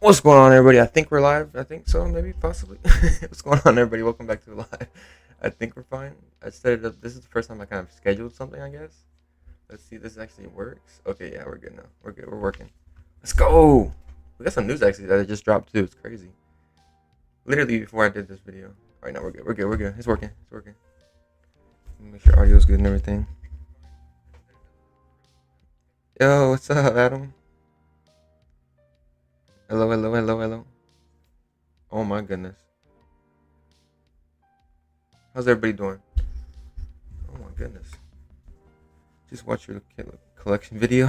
What's going on, everybody? I think we're live. I think so, maybe, possibly. What's going on, everybody? Welcome back to the live. I think we're fine. I set it up. This is the first time I kind of scheduled something, I guess. Let's see if this actually works. Okay, yeah, we're good now. We're good. We're working. Let's go. We got some news actually that I just dropped too. It's crazy. Literally before I did this video. All right, now we're good. We're good. We're good. It's working. It's working. Make sure audio's good and everything. Yo, what's up, Adam? Hello, hello, hello, hello. Oh my goodness. How's everybody doing? Oh my goodness. Just watch your collection video.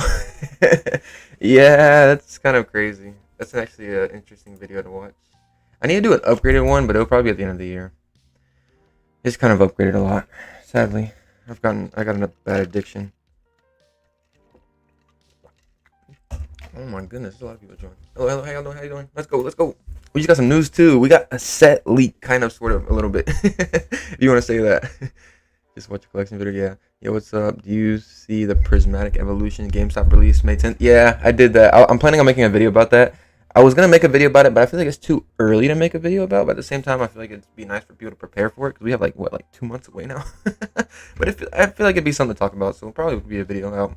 Yeah, that's kind of crazy. That's actually an interesting video to watch. I need to do an upgraded one, but it'll probably be at the end of the year. It's kind of upgraded a lot, sadly. I got a bad addiction. Oh my goodness, there's a lot of people joining. Hello, hello, how y'all doing? How you doing? Let's go, let's go. We just got some news too. We got a set leak, kind of, sort of, a little bit. If you want to say that. Just watch a collection video, yeah. Yo, what's up? Do you see the Prismatic Evolution GameStop release May 10th? Yeah, I did that. I'm planning on making a video about that. I was going to make a video about it, but I feel like it's too early to make a video about. But at the same time, I feel like it'd be nice for people to prepare for it. Because we have, like, what, like 2 months away now? But I feel like it'd be something to talk about. So probably would be a video out.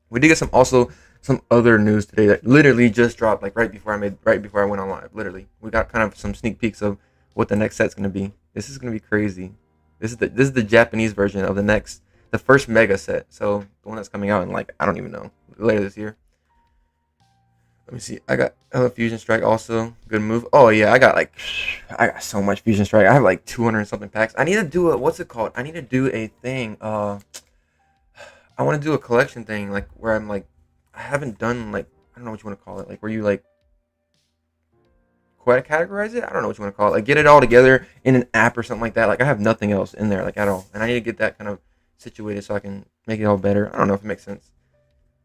We did get some other news today that literally just dropped, like right before I went on live. Literally, we got kind of some sneak peeks of what the next set's gonna be. This is gonna be crazy. This is the Japanese version of the first mega set. So the one that's coming out in, like, I don't even know, later this year. Let me see. I got Fusion Strike also. Good move. Oh yeah, I got so much Fusion Strike. I have like 200 and something packs. I need to do what's it called? I need to do a thing. I want to do a collection thing, like where I'm like, I haven't done, like, I don't know what you want to call it, like where you like quite categorize it. I don't know what you want to call it, like get it all together in an app or something like that. Like I have nothing else in there like at all, and I need to get that kind of situated so I can make it all better. I don't know if it makes sense.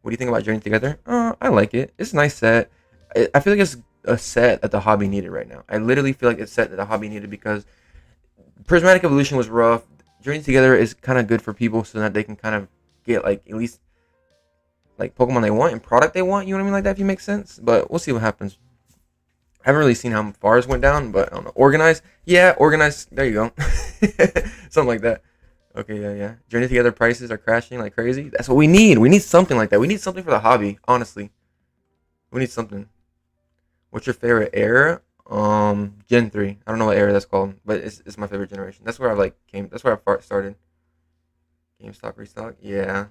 What do you think about Journey Together? I like it. It's a nice set. I feel like it's a set that the hobby needed right now. I literally feel like it's a set that the hobby needed because Prismatic Evolution was rough. Journey Together is kind of good for people so that they can kind of get like at least like Pokemon they want and product they want, you know what I mean, like that, if you make sense. But we'll see what happens. I haven't really seen how far it went down, but I don't know. Organized, yeah, organized. There you go, something like that. Okay, yeah. Journey Together prices are crashing like crazy. That's what we need. We need something like that. We need something for the hobby. Honestly, we need something. What's your favorite era? Gen 3. I don't know what era that's called, but it's my favorite generation. That's where I like came. That's where I started. GameStop restock. Yeah.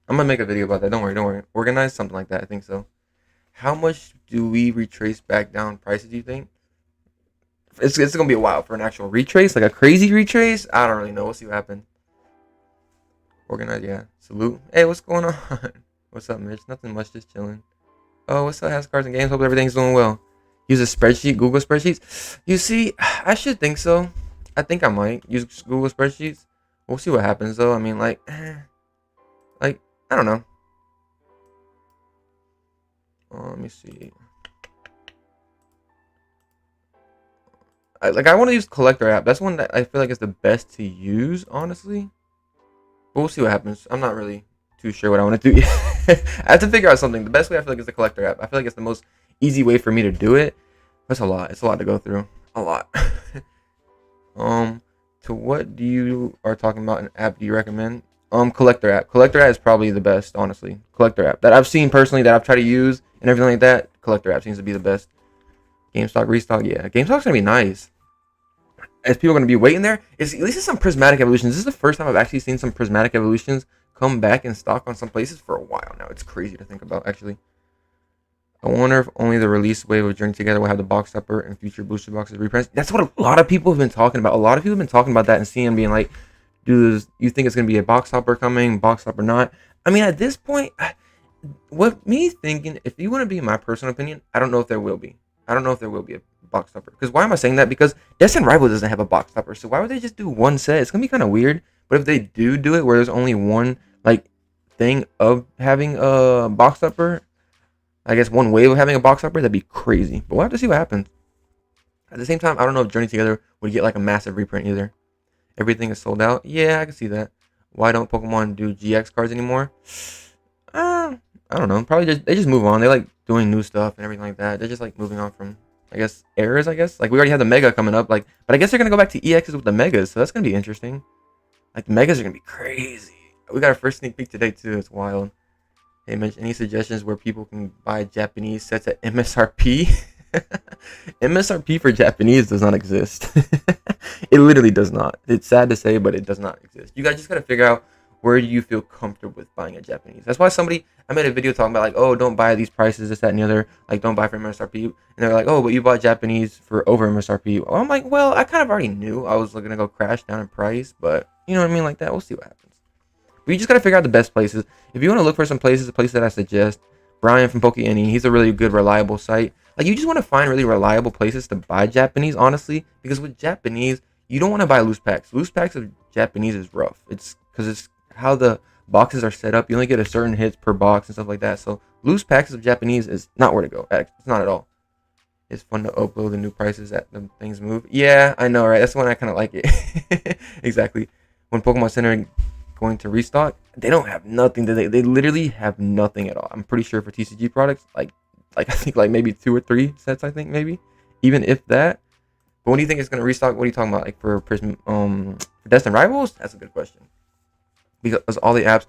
I'm gonna make a video about that. Don't worry. Organize something like that. I think so. How much do we retrace back down prices? Do you think it's gonna be a while for an actual retrace, like a crazy retrace? I don't really know. We'll see what happens. Organize, yeah. Salute. Hey, what's going on? What's up, Mitch? Nothing much, just chilling. Oh, what's up, Has Cards and Games? Hope everything's doing well. Use a spreadsheet, Google spreadsheets. You see, I should think so. I think I might use Google spreadsheets. We'll see what happens though. I mean, like I don't know. Let me see. I want to use Collector app. That's one that I feel like is the best to use, honestly. But we'll see what happens. I'm not really too sure what I want to do yet. I have to figure out something. The best way I feel like is the Collector app. I feel like it's the most easy way for me to do it. That's a lot. It's a lot to go through. A lot. To what do you are talking about an app do you recommend? Collector app. Collector app is probably the best, honestly. Collector app that I've seen personally, that I've tried to use and everything like that. Collector app seems to be the best. GameStop restock, yeah. GameStop's gonna be nice. As people are gonna be waiting there, at least it's some Prismatic Evolutions. This is the first time I've actually seen some Prismatic Evolutions come back in stock on some places for a while now. It's crazy to think about, actually. I wonder if only the release wave of Journey Together will have the box upper and future booster boxes reprints. That's what a lot of people have been talking about. A lot of people have been talking about that and seeing, being like, do you think it's going to be a box topper coming, box topper not? I mean, at this point, what me thinking, if you want to be my personal opinion, I don't know if there will be. I don't know if there will be a box topper. Because why am I saying that? Because Destined Rival doesn't have a box topper. So why would they just do one set? It's going to be kind of weird. But if they do it where there's only one like thing of having a box topper, I guess one wave of having a box topper, that'd be crazy. But we'll have to see what happens. At the same time, I don't know if Journey Together would get like a massive reprint either. Everything is sold out. Yeah, I can see that. Why don't Pokemon do GX cards anymore? I don't know. Probably just they just move on. They like doing new stuff and everything like that. They're just like moving on from, I guess, eras. I guess like we already have the Mega coming up. Like, but I guess they're gonna go back to EXs with the Megas. So that's gonna be interesting. Like the Megas are gonna be crazy. We got our first sneak peek today too. It's wild. Hey, mention any suggestions where people can buy Japanese sets at MSRP? MSRP for Japanese does not exist. It literally does not. It's sad to say, but it does not exist. You guys just gotta figure out where do you feel comfortable with buying a Japanese. That's why I made a video talking about like, oh, don't buy these prices, this, that, and the other. Like, don't buy for MSRP. And they're like, oh, but you bought Japanese for over MSRP. Well, I'm like, well, I kind of already knew I was gonna go crash down in price, but you know what I mean, like that. We'll see what happens. But you just gotta figure out the best places. If you want to look for some places, the place that I suggest, Brian from Pokémon, he's a really good, reliable site. Like you just want to find really reliable places to buy Japanese, honestly, because with Japanese, you don't want to buy loose packs. Loose packs of Japanese is rough. It's because it's how the boxes are set up. You only get a certain hits per box and stuff like that. So loose packs of Japanese is not where to go. It's not at all. It's fun to upload the new prices at the things move. Yeah, I know, right? That's when I kind of like it. Exactly. When Pokemon Center going to restock, they don't have nothing. They literally have nothing at all. I'm pretty sure for TCG products, like I think like maybe 2 or 3 sets. I think maybe even if that. But when do you think it's gonna restock? What are you talking about? Like for Prism, for Destined Rivals? That's a good question. Because all the apps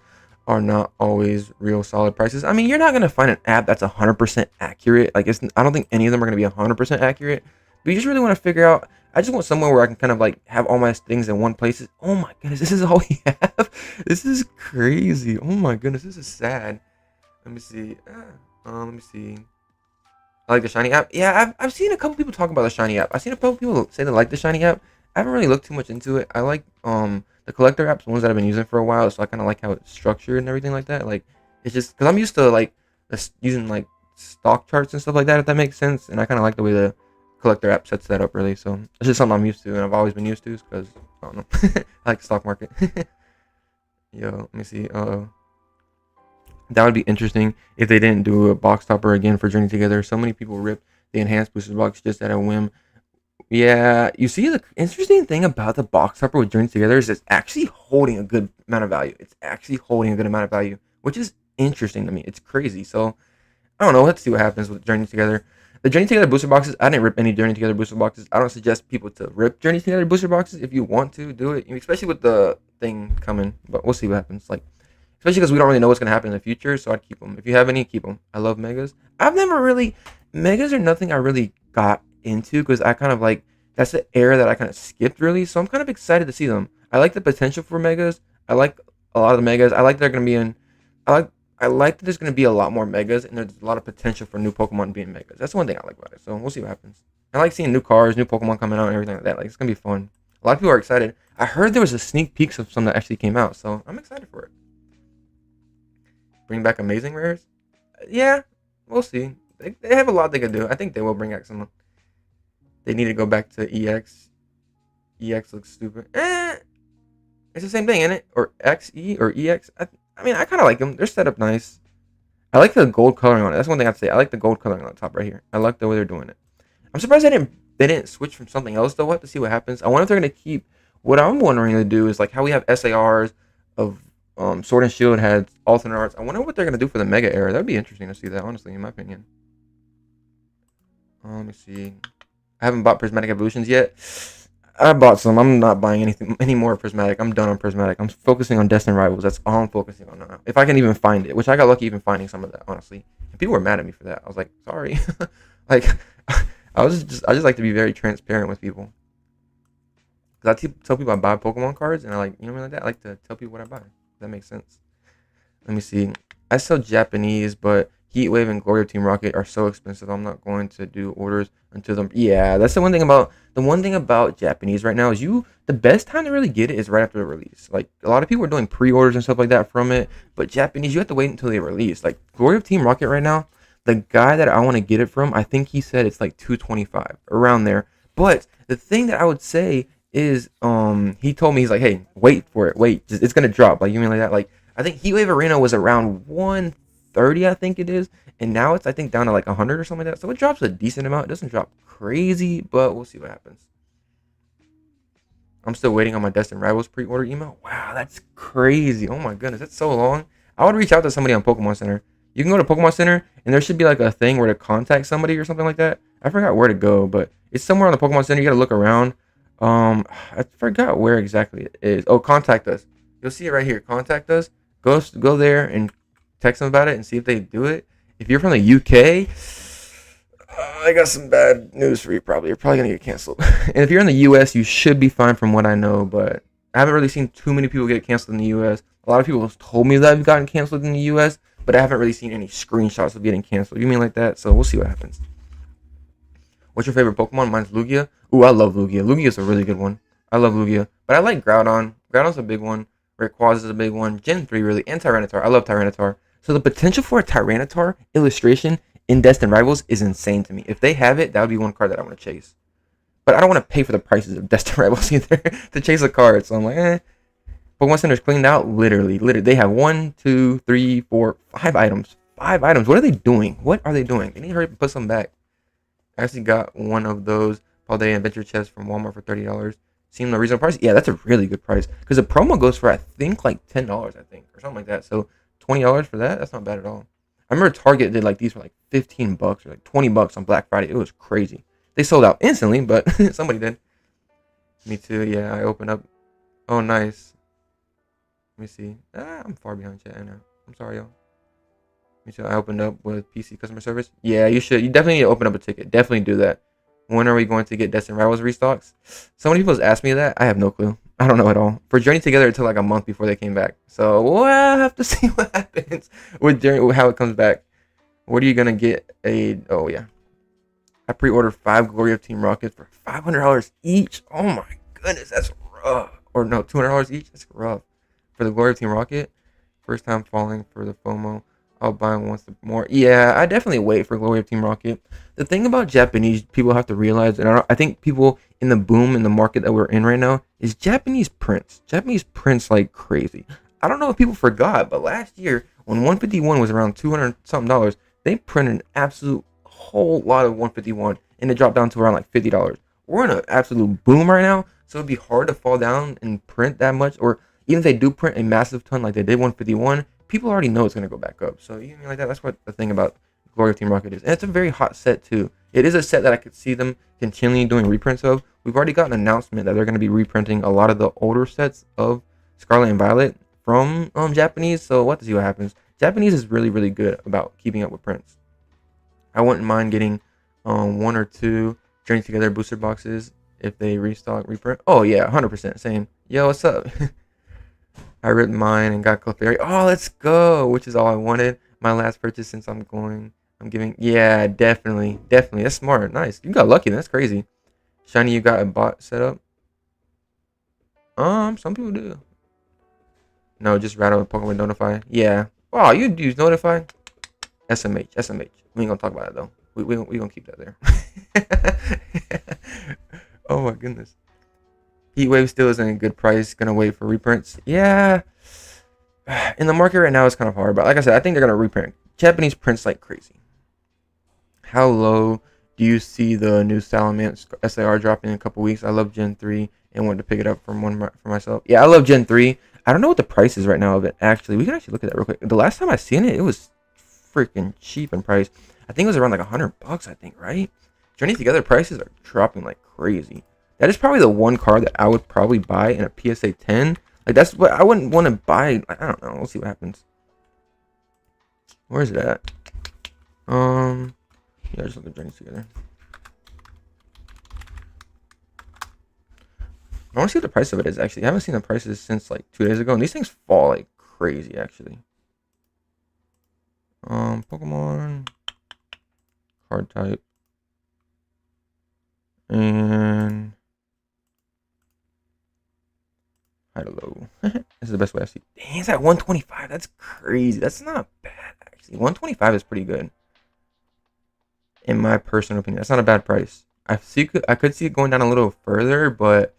are not always real solid prices. I mean, you're not gonna find an app that's 100% accurate. Like I don't think any of them are gonna be 100% accurate. But you just really want to figure out. I just want somewhere where I can kind of like have all my things in one place. Oh my goodness, this is all we have. This is crazy. Oh my goodness, this is sad. Let me see. Let me see. I like the Shiny app. Yeah, I've seen a couple people talk about the Shiny app. I've seen a couple people say they like the Shiny app. I haven't really looked too much into it. I like the collector apps, the ones that I've been using for a while. So I kind of like how it's structured and everything like that. Like it's just because I'm used to like using like stock charts and stuff like that. If that makes sense, and I kind of like the way the collector app sets that up really. So it's just something I'm used to and I've always been used to because I don't know. I like the stock market. Yo, let me see. That would be interesting if they didn't do a box topper again for Journey Together. So many people ripped the enhanced booster box just at a whim. Yeah, you see the interesting thing about the box topper with Journey Together is it's actually holding a good amount of value. It's actually holding a good amount of value, which is interesting to me. It's crazy. So I don't know. Let's see what happens with Journey Together. The Journey Together booster boxes, I didn't rip any Journey Together booster boxes. I don't suggest people to rip Journey Together booster boxes. If you want to, do it. Especially with the thing coming. But we'll see what happens. Like, especially because we don't really know what's going to happen in the future. So I'd keep them. If you have any, keep them. I love Megas. I've never really... Megas are nothing I really got into because I kind of like... That's the era that I kind of skipped, really. So I'm kind of excited to see them. I like the potential for Megas. I like a lot of the Megas. I like they're going to be in... I like that there's going to be a lot more Megas, and there's a lot of potential for new Pokemon being Megas. That's one thing I like about it. So we'll see what happens. I like seeing new cars, new Pokemon coming out, and everything like that. Like, it's going to be fun. A lot of people are excited. I heard there was a sneak peek of some that actually came out, so I'm excited for it. Bring back Amazing Rares? Yeah, we'll see. They have a lot they could do. I think they will bring back some. They need to go back to EX. EX looks stupid. It's the same thing, isn't it? Or XE or EX. I mean, I kind of like them. They're set up nice. I like the gold coloring on it. That's one thing I'd say. I like the gold coloring on the top right here. I like the way they're doing it. I'm surprised they didn't switch from something else though. We'll have to see what happens. I wonder if they're gonna keep. What I'm wondering to do is like how we have SARs of Sword and Shield had alternate arts. I wonder what they're gonna do for the Mega era. That'd be interesting to see that, honestly, in my opinion. Let me see. I haven't bought Prismatic Evolutions yet. I bought some. I'm not buying any more Prismatic. I'm done on Prismatic. I'm focusing on Destined Rivals. That's all I'm focusing on now. If I can even find it, which I got lucky even finding some of that, honestly. And people were mad at me for that. I was like, sorry. Like, I just like to be very transparent with people. Because I tell people I buy Pokemon cards, and I like, you know what I mean, like that. I like to tell people what I buy. If that makes sense. Let me see. I sell Japanese, but Heatwave and Glory of Team Rocket are so expensive. I'm not going to do orders until them. Yeah, that's the one thing about Japanese right now is the best time to really get it is right after the release. Like a lot of people are doing pre-orders and stuff like that from it, but Japanese you have to wait until they release. Like Glory of Team Rocket right now, the guy that I want to get it from, I think he said it's like $225 around there. But the thing that I would say is he told me he's like, hey, wait for it, it's gonna drop. Like you mean like that? Like I think Heatwave Arena was around 130, I think it is, and now it's I think down to like 100 or something like that. So it drops a decent amount. It doesn't drop crazy, but we'll see what happens. I'm still waiting on my Destined Rivals pre-order email. Wow, that's crazy. Oh my goodness, that's so long. I would reach out to somebody on Pokemon Center. You can go to Pokemon Center, and there should be like a thing where to contact somebody or something like that. I forgot where to go, but it's somewhere on the Pokemon Center. You gotta look around. I forgot where exactly it is. Oh, contact us. You'll see it right here. Contact us. Go there and text them about it and see if they do it. If you're from the UK, I got some bad news for you. You're probably gonna get canceled. And if you're in the US, you should be fine from what I know. But I haven't really seen too many people get canceled in the US. A lot of people have told me that I've gotten canceled in the US, but I haven't really seen any screenshots of getting canceled. You mean like that? So we'll see what happens. What's your favorite Pokemon? Mine's Lugia. Ooh, I love Lugia. Lugia's a really good one. I love Lugia. But I like Groudon. Groudon's a big one. Rayquaza is a big one. Gen 3, really. And Tyranitar. I love Tyranitar. So the potential for a Tyranitar illustration in Destined Rivals is insane to me. If they have it, that would be one card that I want to chase. But I don't want to pay for the prices of Destined Rivals either to chase a card. So I'm like, Pokemon Center's cleaned out. Literally. They have 1, 2, 3, 4, 5 items. 5 items. What are they doing? What are they doing? They need to hurry up and put some back. I actually got one of those Paldean Adventure chests from Walmart for $30. Seemed a reasonable price. Yeah, that's a really good price. Because the promo goes for, I think, like $10, I think. Or something like that. So $20 for that? That's not bad at all. I remember Target did like these for like $15 or like $20 on Black Friday. It was crazy. They sold out instantly, but somebody did. Me too. Yeah, I opened up. Oh, nice. Let me see. I'm far behind chat. I know. I'm sorry, y'all. Me too. I opened up with PC customer service. Yeah, you should. You definitely need to open up a ticket. Definitely do that. When are we going to get Destined Rivals restocks? So many people asked me that. I have no clue. I don't know at all. For Journey Together, it took like a month before they came back. So we'll have to see what happens with Journey, how it comes back. What are you gonna get? Oh yeah, I pre-ordered 5 Glory of Team Rockets for $500 each. Oh my goodness, that's rough. Or no, $200 each. That's rough for the Glory of Team Rocket. First time falling for the FOMO. I'll buy once more. Yeah, I definitely wait for Glory of Team Rocket. The thing about Japanese people have to realize, and I think people in the boom in the market that we're in right now, is Japanese prints. Japanese prints like crazy. I don't know if people forgot, but last year when 151 was around $200 something, they printed an absolute whole lot of 151, and it dropped down to around like $50. We're in an absolute boom right now, so it'd be hard to fall down and print that much, or even if they do print a massive ton like they did 151. People already know it's going to go back up. So, you know, like that. That's what the thing about Glory of Team Rocket is. And it's a very hot set, too. It is a set that I could see them continually doing reprints of. We've already got an announcement that they're going to be reprinting a lot of the older sets of Scarlet and Violet from Japanese. So, what to see what happens. Japanese is really, really good about keeping up with prints. I wouldn't mind getting 1 or 2 Journey Together booster boxes if they restock, reprint. Oh, yeah, 100%. Saying, yo, what's up? I ripped mine and got Clefairy. Oh, let's go. Which is all I wanted. My last purchase since I'm giving. Yeah, definitely. That's smart. Nice. You got lucky. That's crazy. Shiny, you got a bot set up? Some people do. No, just rattle Pokemon Notify. Yeah. Wow, you use Notify? SMH. We ain't gonna talk about it though. We gonna keep that there. Oh my goodness. Heatwave still isn't a good price. Gonna wait for reprints. Yeah. In the market right now, it's kind of hard. But like I said, I think they're gonna reprint. Japanese prints like crazy. How low do you see the new Salamence SAR dropping in a couple weeks? I love Gen 3 and wanted to pick it up for myself. Yeah, I love Gen 3. I don't know what the price is right now of it. Actually, we can actually look at that real quick. The last time I seen it, it was freaking cheap in price. I think it was around like $100. I think, right? Journey Together prices are dropping like crazy. That is probably the one card that I would probably buy in a PSA 10. Like, that's what I wouldn't want to buy. I don't know. We'll see what happens. Where is it at? Yeah, just look at Journey Together. I want to see what the price of it is, actually. I haven't seen the prices since, like, 2 days ago. And these things fall like crazy, actually. Pokemon. Card type. And... high to low. This is the best way I've seen. Dang, it's at 125. That's crazy. That's not bad, actually. 125 is pretty good. In my personal opinion. That's not a bad price. I could see it going down a little further, but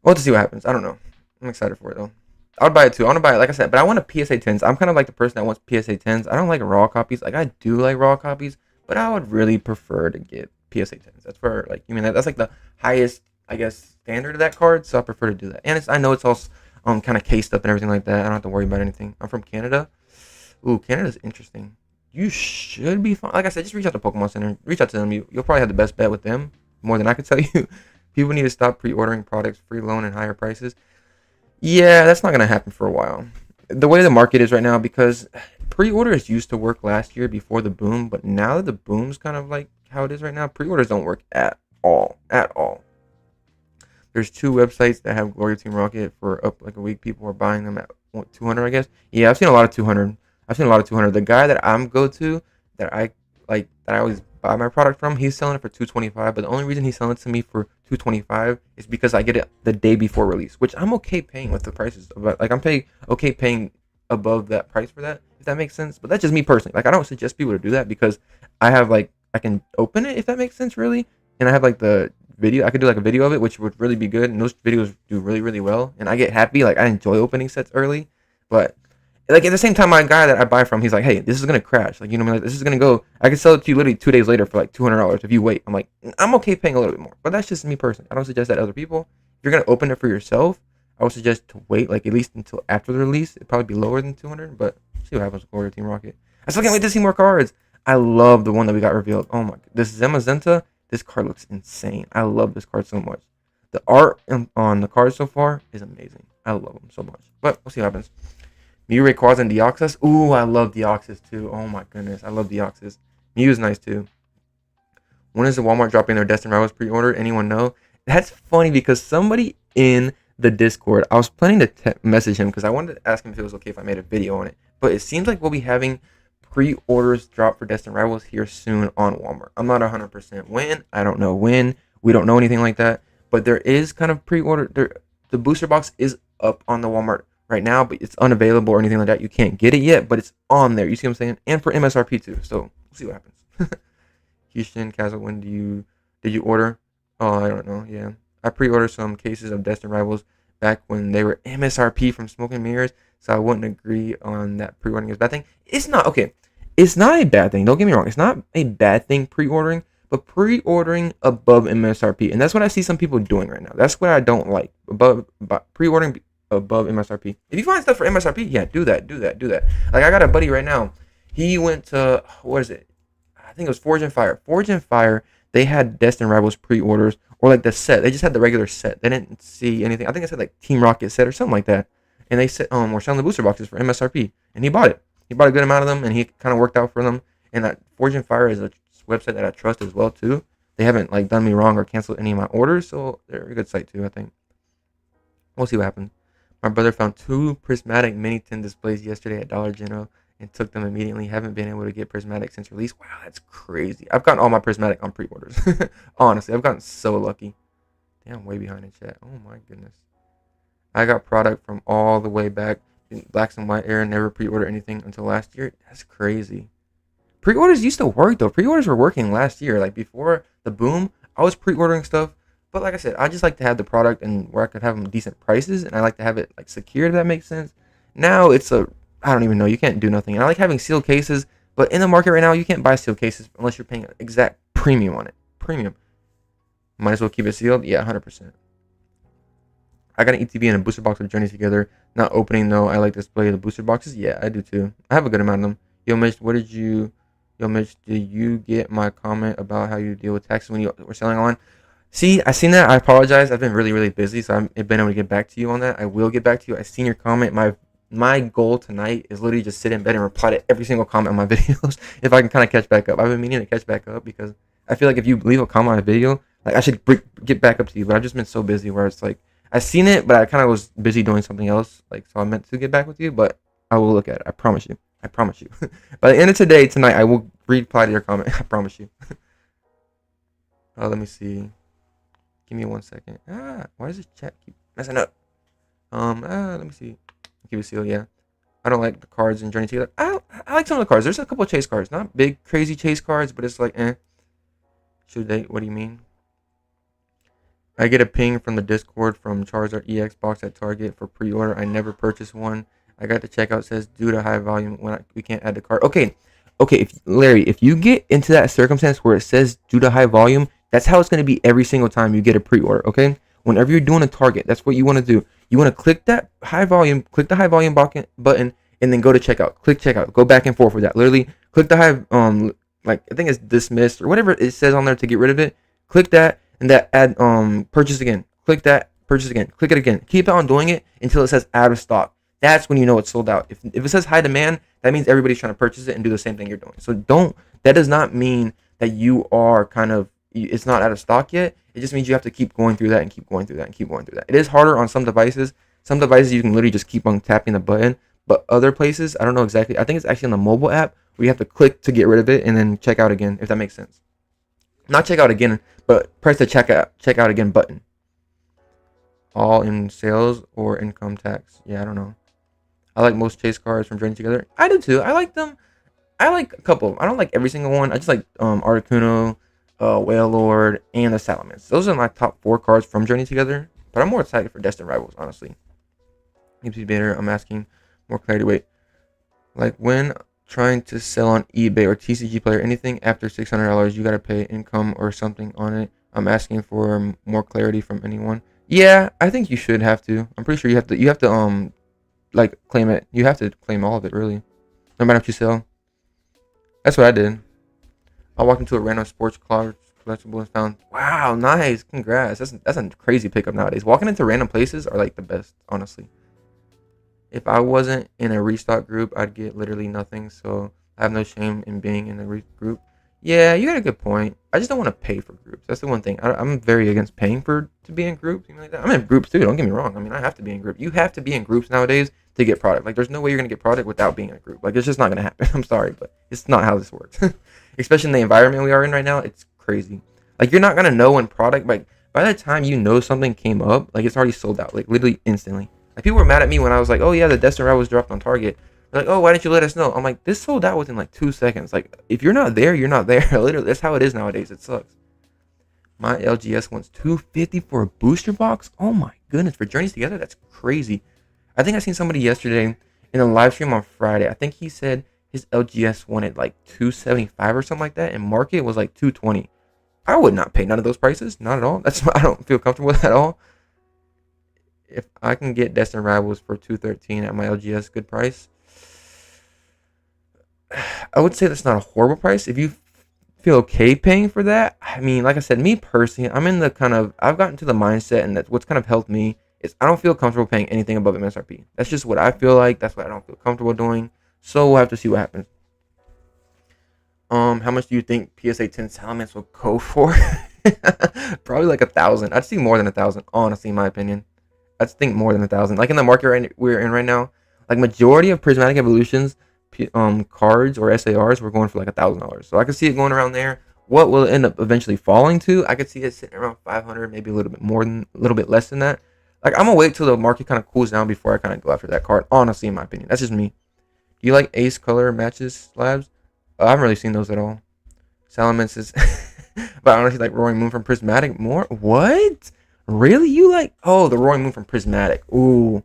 we'll have to see what happens. I don't know. I'm excited for it, though. I would buy it, too. I want to buy it, like I said, but I want a PSA 10s. I'm kind of like the person that wants PSA 10s. I don't like raw copies. Like, I do like raw copies, but I would really prefer to get PSA 10s. That's for, like, you mean, that's like the highest, I guess, standard of that card, so I prefer to do that. And I know it's all kind of cased up and everything like that. I don't have to worry about anything. I'm from Canada. Ooh, Canada's interesting. You should be fine. Like I said, just reach out to Pokemon Center. Reach out to them. You'll probably have the best bet with them, more than I could tell you. People need to stop pre-ordering products, free loan, and higher prices. Yeah, that's not gonna happen for a while. The way the market is right now, because pre-orders used to work last year before the boom, but now that the boom's kind of like how it is right now, pre-orders don't work at all. At all. There's two websites that have Glory Team Rocket for up like a week. People are buying them at 200, I guess. Yeah, I've seen a lot of 200. I've seen a lot of 200. The guy that I'm go to, that I like, that I always buy my product from, he's selling it for 225. But the only reason he's selling it to me for 225 is because I get it the day before release, which I'm okay paying with the prices. But like okay paying above that price for that, if that makes sense. But that's just me personally. Like I don't suggest people to do that because I have like I can open it if that makes sense really, and I have like the video. I could do like a video of it, which would really be good, and those videos do really really well. And I get happy. Like I enjoy opening sets early, but like at the same time, my guy that I buy from, he's like, hey, this is gonna crash. Like you know, what I mean? Like this is gonna go. I can sell it to you literally 2 days later for like $200 if you wait. I'm like, I'm okay paying a little bit more, but that's just me personally. I don't suggest that to other people. If you're gonna open it for yourself, I would suggest to wait like at least until after the release. It'd probably be lower than 200, but see what happens with Glory Team Rocket. I still can't wait to see more cards. I love the one that we got revealed. Oh my, this Zamazenta. This card looks insane. I love this card so much. The art on the card so far is amazing. I love them so much. But we'll see what happens. Mew, Rayquaza, and Deoxys. Ooh, I love Deoxys too. Oh my goodness. I love Deoxys. Mew is nice too. When is the Walmart dropping their Destined Rivals pre-order? Anyone know? That's funny because somebody in the Discord, I was planning to message him because I wanted to ask him if it was okay if I made a video on it. But it seems like we'll be having pre-orders drop for Destined Rivals here soon on Walmart. I'm not 100% when. I don't know when. We don't know anything like that. But there is kind of pre-order. The booster box is up on the Walmart right now, but it's unavailable or anything like that. You can't get it yet, but it's on there. You see what I'm saying? And for MSRP too. So we'll see what happens. Houston, Castle, when did you order? Oh, I don't know. Yeah. I pre-ordered some cases of Destined Rivals back when they were MSRP from Smoke and Mirrors, so I wouldn't agree on that pre-ordering is a bad thing. It's not okay. It's not a bad thing. Don't get me wrong. It's not a bad thing pre-ordering, but pre-ordering above MSRP, and that's what I see some people doing right now. That's what I don't like. Pre-ordering above MSRP. If you find stuff for MSRP, yeah, do that. Like I got a buddy right now. He went to what is it? I think it was Forge and Fire. Forge and Fire. They had Destined Rivals pre-orders or like the set. They just had the regular set. They didn't see anything. I think it said like Team Rocket set or something like that. And they said we're selling the booster boxes for MSRP, and he bought it. He bought a good amount of them, and he kind of worked out for them. And that Forge and Fire is a website that I trust as well too. They haven't like done me wrong or canceled any of my orders, so they're a good site too. I think. We'll see what happens. My brother found 2 prismatic mini tin displays yesterday at Dollar General and took them immediately. Haven't been able to get prismatic since release. Wow, that's crazy. I've gotten all my prismatic on pre-orders. Honestly, I've gotten so lucky. Damn, I'm way behind in chat. Oh my goodness. I got product from all the way back in Blacks and White era. Never pre-ordered anything until last year. That's crazy. Pre-orders used to work though. Pre-orders were working last year. Like before the boom, I was pre-ordering stuff. But like I said, I just like to have the product and where I could have them decent prices, and I like to have it like secure. If that makes sense. Now it's I don't even know. You can't do nothing. And I like having sealed cases, but in the market right now, you can't buy sealed cases unless you're paying an exact premium on it. Premium. Might as well keep it sealed. Yeah, 100%. I got an ETB and a booster box of Journey Together. Not opening though. I like to display the booster boxes. Yeah, I do too. I have a good amount of them. Yo, Mitch, Yo, Mitch, did you get my comment about how you deal with taxes when you were selling online? See, I seen that. I apologize. I've been really, really busy, so I've been able to get back to you on that. I will get back to you. I seen your comment. My goal tonight is literally just sit in bed and reply to every single comment on my videos if I can kind of catch back up. I've been meaning to catch back up because I feel like if you leave a comment on a video, like I should get back up to you, but I've just been so busy where it's like I seen it, but I kind of was busy doing something else, like so I meant to get back with you, but I will look at it. I promise you. By the end of tonight, I will reply to your comment. I promise you. Let me see. Give me 1 second. Why does this chat keep messing up? Let me see. Keep it sealed, yeah. I don't like the cards in Journey Together. I like some of the cards. There's a couple of chase cards. Not big, crazy chase cards, but it's like, Should they? What do you mean? I get a ping from the Discord from Charizard EX box at Target for pre-order. I never purchased one. I got the checkout says due to high volume we can't add the card. Okay. Larry, if you get into that circumstance where it says due to high volume, that's how it's going to be every single time you get a pre-order. Okay. Whenever you're doing a Target, that's what you want to do. You want to click that high volume, click the high volume button, and then go to checkout. Click checkout. Go back and forth with that. Literally, click the high like I think it's dismissed or whatever it says on there to get rid of it. Click that and that add purchase again. Click that, purchase again. Click it again. Keep on doing it until it says out of stock. That's when you know it's sold out. If it says high demand, that means everybody's trying to purchase it and do the same thing you're doing. So that does not mean that you are it's not out of stock yet. It just means you have to keep going through that and keep going through that and keep going through that. It is harder on some devices. Some devices you can literally just keep on tapping the button, but other places, I don't know exactly. I think it's actually on the mobile app where you have to click to get rid of it and then check out again, if that makes sense. Not check out again, but press the check out again button. All in sales or income tax. Yeah, I don't know. I like most chase cards from Journey Together. I do too. I like them. I like a couple. I don't like every single one. I just like Articuno, Whale Lord, and the Salamence. Those are my top 4 cards from Journey Together. But I'm more excited for Destined Rivals, honestly. EP Bader, I'm asking more clarity. Wait, like when trying to sell on eBay or TCG Player, anything after $600, you gotta pay income or something on it. I'm asking for more clarity from anyone. Yeah, I think you should have to. I'm pretty sure you have to. You have to like claim it. You have to claim all of it, really, no matter what you sell. That's what I did. I walked into a random sports card collectible and found, wow, nice, congrats. That's a crazy pickup nowadays. Walking into random places are like the best, honestly. If I wasn't in a restock group, I'd get literally nothing. So I have no shame in being in a group. Yeah, you got a good point. I just don't want to pay for groups. That's the one thing. I'm very against paying to be in groups. Like that. I'm in groups too. Don't get me wrong. I mean, I have to be in group. You have to be in groups nowadays to get product. Like, there's no way you're gonna get product without being in a group. Like, it's just not gonna happen. I'm sorry, but it's not how this works. Especially in the environment we are in right now, it's crazy. Like, you're not gonna know when product. Like, by the time you know something came up, like, it's already sold out. Like, literally instantly. Like, people were mad at me when I was like, oh yeah, the Destined Rivals dropped on Target. They're like, oh, why didn't you let us know? I'm like, this sold out within like 2 seconds. Like, if you're not there, you're not there. Literally, that's how it is nowadays. It sucks. My LGS wants $250 for a booster box. Oh my goodness, for Journeys Together, that's crazy. I think I seen somebody yesterday in a live stream on Friday. I think he said his LGS wanted like $275 or something like that, and market was like $220. I would not pay none of those prices, not at all. I don't feel comfortable with that at all. If I can get Destined Rivals for $213 at my LGS good price, I would say that's not a horrible price. If you feel okay paying for that, I mean, like I said, me personally, I've gotten to the mindset, and that's what's kind of helped me, is I don't feel comfortable paying anything above MSRP. That's just what I feel like. That's what I don't feel comfortable doing. So we'll have to see what happens. How much do you think PSA 10 Salamence will go for? Probably like 1,000. I'd see more than 1,000, honestly, in my opinion. I'd think more than 1,000. Like in the market we're in right now, like majority of Prismatic Evolutions cards or SARs were going for like $1,000. So I could see it going around there. What will it end up eventually falling to? I could see it sitting around 500, maybe a little bit less than that. Like, I'm gonna wait till the market kind of cools down before I kind of go after that card. Honestly, in my opinion, that's just me. Do you like Ace color matches slabs? I haven't really seen those at all. Salamence is, but honestly, like Roaring Moon from Prismatic more. What? Really? You like? Oh, the Roaring Moon from Prismatic. Ooh.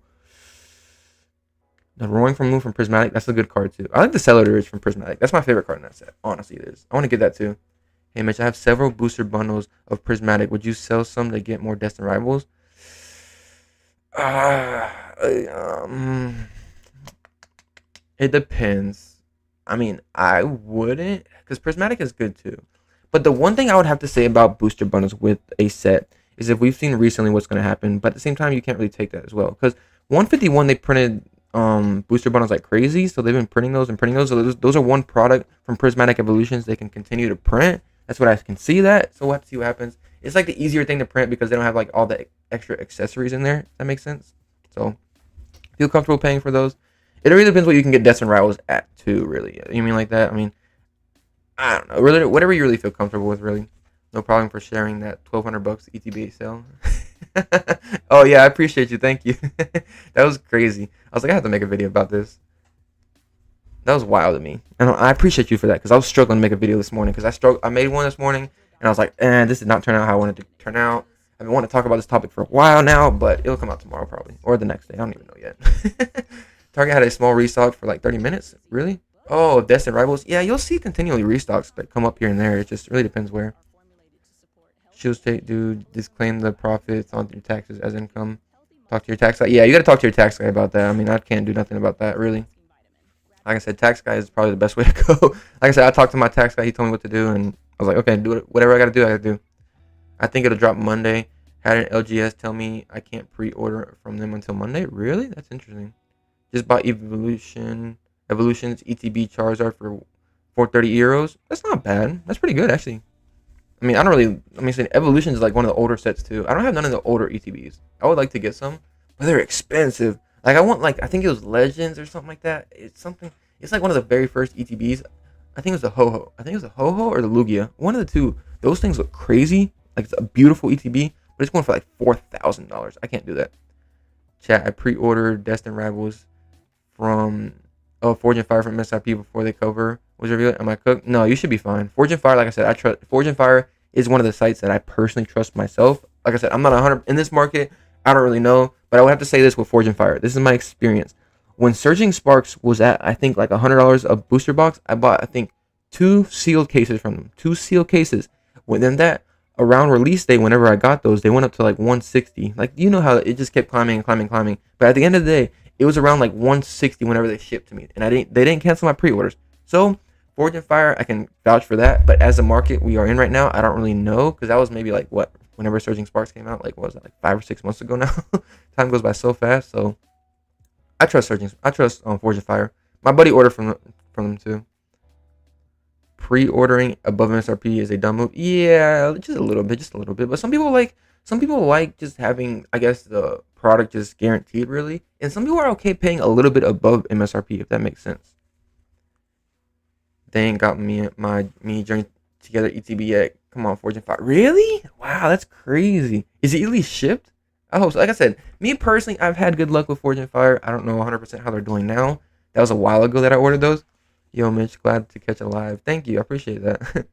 The Roaring Moon from Prismatic, that's a good card too. I like the Celador from Prismatic. That's my favorite card in that set. Honestly, it is. I want to get that too. Hey Mitch, I have several booster bundles of Prismatic. Would you sell some to get more Destined Rivals? It depends. I mean, I wouldn't, because Prismatic is good too. But the one thing I would have to say about booster bundles with a set is, if we've seen recently what's going to happen, but at the same time, you can't really take that as well. Because 151, they printed booster bundles like crazy, so they've been printing those and printing those. So those are one product from Prismatic Evolutions they can continue to print. That's what I can see that. So we'll have to see what happens. It's like the easier thing to print because they don't have like all the extra accessories in there. If that makes sense. So feel comfortable paying for those. It really depends what you can get Destined Rivals at too, really. You mean like that? I mean, I don't know. Really, whatever you really feel comfortable with, really. No problem for sharing that $1,200 ETB sale. Oh yeah, I appreciate you. Thank you. That was crazy. I was like, I have to make a video about this. That was wild to me, and I appreciate you for that, because I was struggling to make a video this morning, because I made one this morning, and I was like, this did not turn out how I wanted to turn out. I've been wanting to talk about this topic for a while now, but it'll come out tomorrow probably, or the next day. I don't even know yet. Target had a small restock for like 30 minutes. Really? Oh, Destined Rivals. Yeah, you'll see continually restocks that come up here and there. It just really depends where. Shield State, dude, disclaim the profits on your taxes as income. Talk to your tax guy. Yeah, you gotta talk to your tax guy about that. I mean, I can't do nothing about that, really. Like I said, tax guy is probably the best way to go. Like I said, I talked to my tax guy. He told me what to do, and I was like, okay, do it. Whatever I got to do, I got to do. I think it'll drop Monday. Had an LGS tell me I can't pre-order from them until Monday. Really? That's interesting. Just bought Evolution's ETB Charizard for 430 euros. That's not bad. That's pretty good, actually. I mean, I don't really. I mean, Evolution is like one of the older sets too. I don't have none of the older ETBs. I would like to get some, but they're expensive. Like I want like I think it was Legends or something like that. It's something. It's like one of the very first ETBs. I think it was the Ho-Ho. I think it was the Ho-Ho or the Lugia. One of the two. Those things look crazy. Like it's a beautiful ETB, but it's going for like $4,000. I can't do that. Chat. I pre-ordered Destined Rivals from Forge and Fire from MSRP before they cover was revealed. Am I cooked? No, you should be fine. Forge and Fire, like I said, I trust. Forge and Fire is one of the sites that I personally trust myself. Like I said, I'm not 100 in this market. I don't really know, but I would have to say this with Forge and Fire. This is my experience. When Surging Sparks was at, I think like $100 a booster box, I bought I think 2 sealed cases from them. 2 sealed cases. Within that, around release day, whenever I got those, they went up to like 160. Like you know how it just kept climbing and climbing and climbing. But at the end of the day, it was around like 160 whenever they shipped to me, and they didn't cancel my pre-orders. So Forge and Fire, I can vouch for that. But as the market we are in right now, I don't really know because that was maybe like what whenever Surging Sparks came out, like what was that, like 5 or 6 months ago now? Time goes by so fast. So I trust Forge and Fire. My buddy ordered from them too. Pre-ordering above MSRP is a dumb move. Yeah, just a little bit. But some people like just having, I guess, the product just guaranteed, really. And some people are okay paying a little bit above MSRP, if that makes sense. They ain't got me Journey Together ETB yet. Come on, Forge and Fire. Really? Wow, that's crazy. Is it easily shipped? I hope so. Like I said, me personally, I've had good luck with Forge and Fire. I don't know 100% how they're doing now. That was a while ago that I ordered those. Yo, Mitch, glad to catch a live. Thank you. I appreciate that.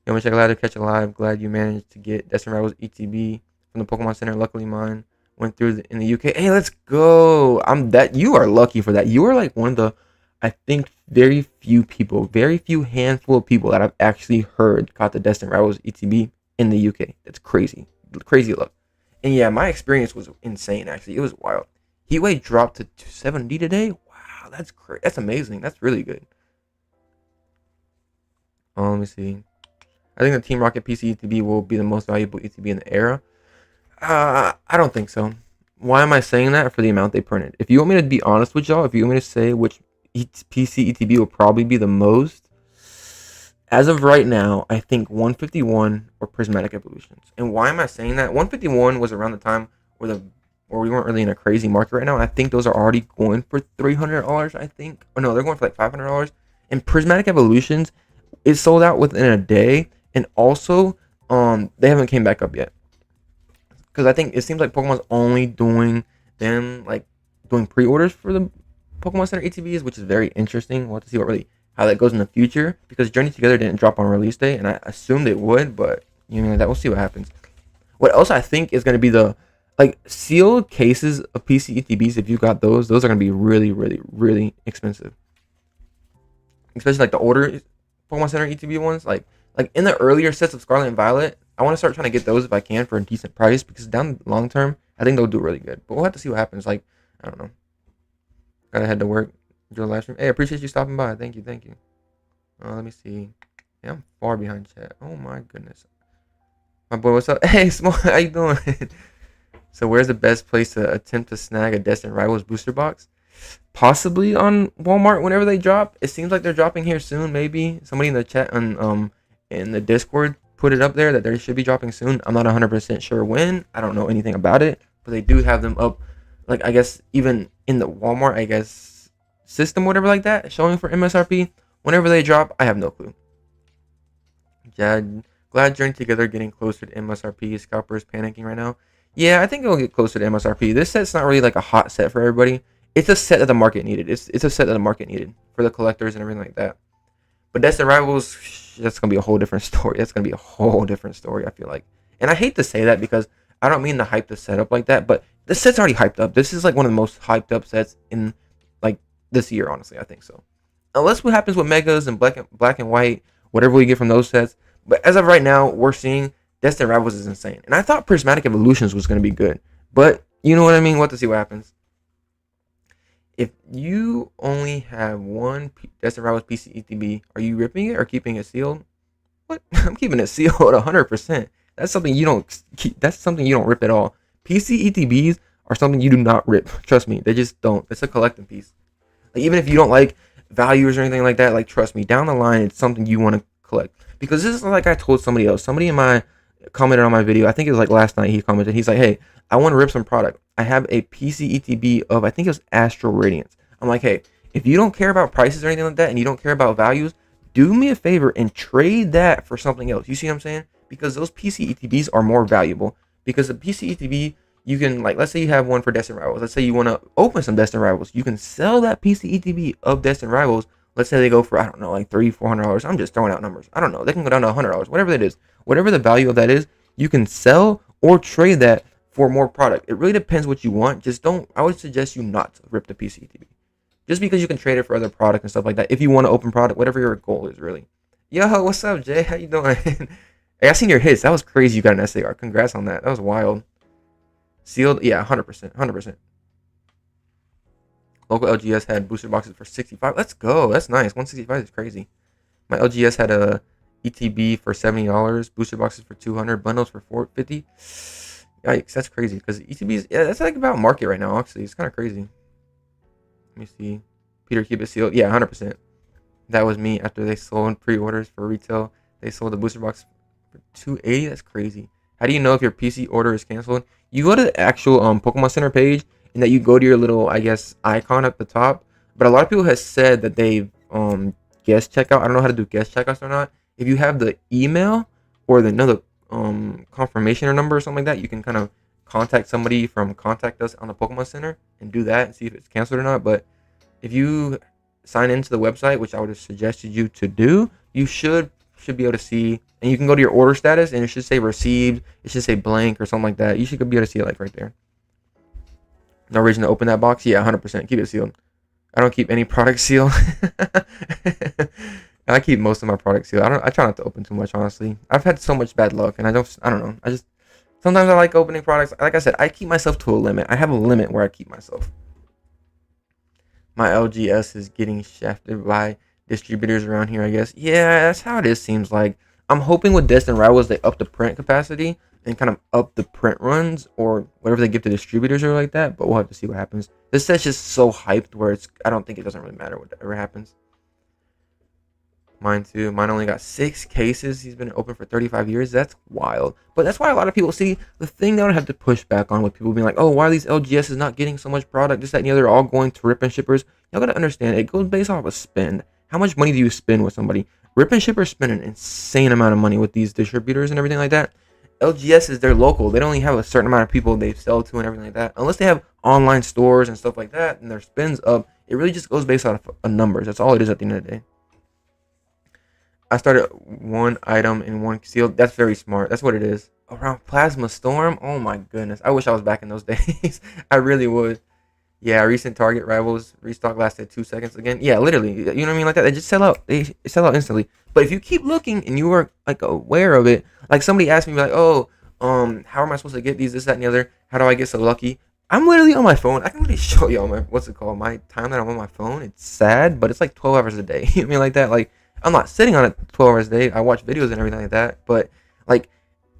Yo, Mitch, glad to catch a live. Glad you managed to get Destined Rivals ETB from the Pokemon Center. Luckily, mine went through in the UK. Hey, let's go. You are lucky for that. You are like one of the, I think, very few handful of people that I've actually heard got the Destined Rivals ETB in the UK. That's crazy. Crazy luck. And yeah, my experience was insane, actually. It was wild. Heatwave dropped to 270 today. Wow, that's crazy. That's amazing. That's really good. Let me see. I think the Team Rocket PC ETB will be the most valuable ETB in the era. I don't think so. Why am I saying that? For the amount they printed. If you want me to be honest with y'all, if you want me to say which PC ETB will probably be the most, as of right now, I think 151 or Prismatic Evolutions. And why am I saying that? 151 was around the time where we weren't really in a crazy market right now. And I think those are already going for $300, I think. Oh, no, they're going for like $500. And Prismatic Evolutions is sold out within a day. And also, they haven't came back up yet. Because I think it seems like Pokemon's only doing pre-orders for the Pokemon Center ETBs, which is very interesting. We'll have to see how that goes in the future, because Journey Together didn't drop on release day, and I assumed it would, but that we'll see what happens. What else I think is going to be the sealed cases of PC ETBs. If you got those are going to be really, really, really expensive, especially like the older Pokemon Center ETB ones. Like in the earlier sets of Scarlet and Violet, I want to start trying to get those if I can for a decent price, because down the long term, I think they'll do really good. But we'll have to see what happens. I don't know. Gotta head to work. Enjoy the live stream. Hey, I appreciate you stopping by. Thank you. Let me see. Yeah, I'm far behind chat. Oh my goodness. My boy, what's up? Hey, Small, how you doing? So where's the best place to attempt to snag a Destined Rivals booster box? Possibly on Walmart whenever they drop. It seems like they're dropping here soon, maybe. Somebody in the chat on in the Discord put it up there that they should be dropping soon. I'm not 100% sure when. I don't know anything about it, but they do have them up, I guess even in the Walmart, system, whatever like that, showing for MSRP. Whenever they drop, I have no clue. Jad, glad Journey Together getting closer to MSRP. Scalper is panicking right now. Yeah, I think it'll get closer to MSRP. This set's not really a hot set for everybody. It's a set that the market needed. It's a set that the market needed for the collectors and everything like that. But Destined Rivals, that's gonna be a whole different story. I feel like, and I hate to say that because I don't mean to hype the set up like that, but the set's already hyped up. This is one of the most hyped up sets in this year, honestly. I think so. Unless what happens with Megas and Black and White, whatever we get from those sets. But as of right now, we're seeing Destined Rivals is insane. And I thought Prismatic Evolutions was going to be good. But you know what I mean? We'll have to see what happens. if you only have one Destin Rivals PC ETB, are you ripping it or keeping it sealed? What? I'm keeping it sealed 100%. That's something you don't keep. That's something you don't rip at all. PC ETBs are something you do not rip. Trust me, they just don't. It's a collecting piece. Like, even if you don't like values or anything like that, like, trust me, down the line, it's something you want to collect. Because this is like I told somebody else. Somebody in my commented on my video. I think it was like last night. He commented. He's like, "Hey, I want to rip some product. I have a PC ETB of, I think it was Astral Radiance." I'm like, "Hey, if you don't care about prices or anything like that, and you don't care about values, do me a favor and trade that for something else." You see what I'm saying? Because those PC ETBs are more valuable. Because the PC ETB, you can, like, let's say you have one for Destin Rivals. Let's say you want to open some Destin Rivals. You can sell that PC ETB of Destin Rivals. Let's say they go for, I don't know, like $300-$400. I'm just throwing out numbers. I don't know. They can go down to $100. Whatever that is. Whatever the value of that is, you can sell or trade that for more product. It really depends what you want. Just don't, I would suggest you not to rip the PC ETB. Just because you can trade it for other product and stuff like that. If you want to open product, whatever your goal is, really. Yo, what's up, Jay? How you doing? Hey, I seen your hits. That was crazy. You got an SAR. Congrats on that. That was wild. Sealed, yeah, 100%, 100%. Local LGS had booster boxes for 65. Let's go. That's nice. 165 is crazy. My LGS had a ETB for $70, booster boxes for 200, bundles for 450. Yikes, that's crazy. Because ETBs, yeah, that's like about market right now. Actually, it's kind of crazy. Let me see. Peter, keep it sealed. Yeah, 100%. That was me after they sold pre-orders for retail. They sold the booster box for 280. That's crazy. How do you know if your PC order is canceled? You go to the actual Pokemon Center page, and that you go to your little, I guess, icon at the top. But a lot of people have said that they've guest checkout. I don't know how to do guest checkouts or not. If you have the email or the another confirmation or number or something like that, you can kind of contact somebody from Contact Us on the Pokemon Center and do that and see if it's canceled or not. But if you sign into the website, which I would have suggested you to do, you should be able to see, and you can go to your order status and it should say received, it should say blank or something like that. You should be able to see it like right there. No reason to open that box. Yeah, 100%. Keep it sealed. I don't keep any product sealed. I keep most of my products sealed. I try not to open too much, honestly. I've had so much bad luck, and I don't know. Sometimes I like opening products. Like I said, I keep myself to a limit. I have a limit where I keep myself. My LGS is getting shafted by distributors around here, I guess. Yeah, that's how it is, seems like. I'm hoping with Destin Rivals they up the print capacity and kind of up the print runs or whatever they give to distributors or like that, but we'll have to see what happens. This set's just so hyped where I don't think it doesn't really matter whatever happens. Mine too. Mine only got 6 cases. He's been open for 35 years. That's wild. But that's why a lot of people see the thing that I would have to push back on with people being like, oh, why are these LGSs not getting so much product? This, that, and the other, all going to rip and shippers. Y'all gotta understand, it goes based off of spend. How much money do you spend with somebody? Rip and shippers spend an insane amount of money with these distributors and everything like that. LGSs, they're local. They only have a certain amount of people they sell to and everything like that. Unless they have online stores and stuff like that, and their spends up, it really just goes based off of numbers. That's all it is at the end of the day. I started one item in one seal. That's very smart. That's what it is. Around Plasma Storm. Oh my goodness. I wish I was back in those days. I really would. Yeah, recent Target Rivals restock lasted 2 seconds again. Yeah, literally. You know what I mean? Like that. They just sell out. They sell out instantly. But if you keep looking and you are like aware of it, like somebody asked me like, oh, how am I supposed to get these, this, that, and the other? How do I get so lucky? I'm literally on my phone. I can really show you all my, what's it called? My time that I'm on my phone. It's sad, but it's like 12 hours a day. You know what I mean? Like that. Like, I'm not sitting on it 12 hours a day. I watch videos and everything like that. But like,